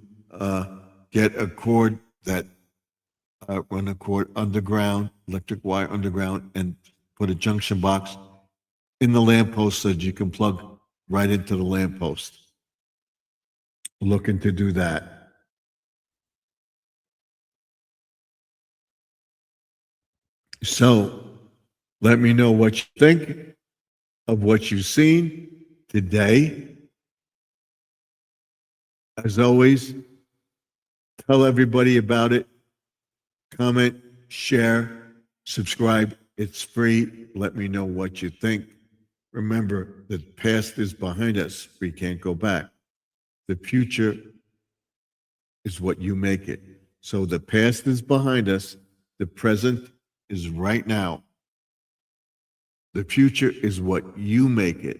get a cord that run a cord underground, electric wire underground, and put a junction box in the lamppost so that you can plug right into the lamppost. Looking to do that. So let me know what you think of what you've seen today. As always, tell everybody about it. Comment, share, subscribe. It's free. Let me know what you think. Remember, the past is behind us. We can't go back. The future is what you make it. So the past is behind us. The present is right now. The future is what you make it.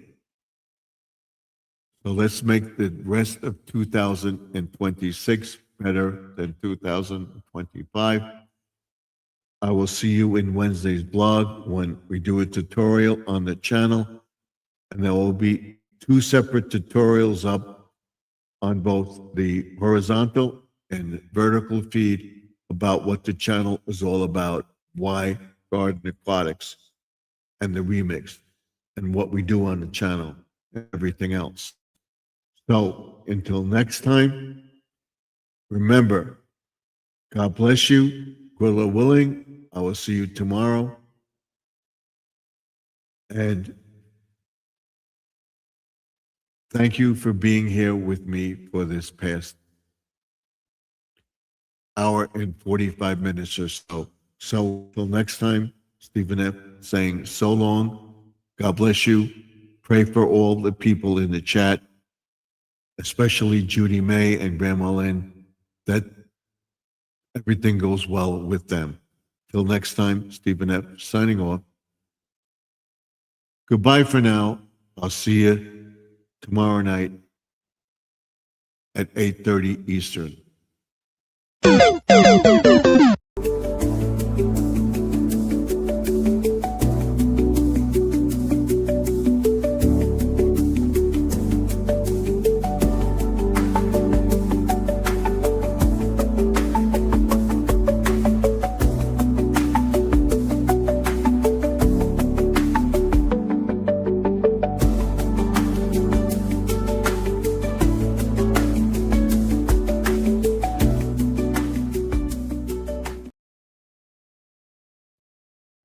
So let's make the rest of 2026 better than 2025. I will see you in Wednesday's blog when we do a tutorial on the channel. And there will be 2 separate tutorials up on both the horizontal and vertical feed about what the channel is all about, why Garden Aquatics, and the remix, and what we do on the channel, and everything else. So until next time, remember, God bless you. Good Lord willing, I will see you tomorrow. And thank you for being here with me for this past hour and 45 minutes or so. So till next time, Stephen F., saying so long. God bless you. Pray for all the people in the chat, especially Judy May and Grandma Lynn, that everything goes well with them. Till next time, Stephen F. signing off. Goodbye for now. I'll see you tomorrow night at 8:30 Eastern.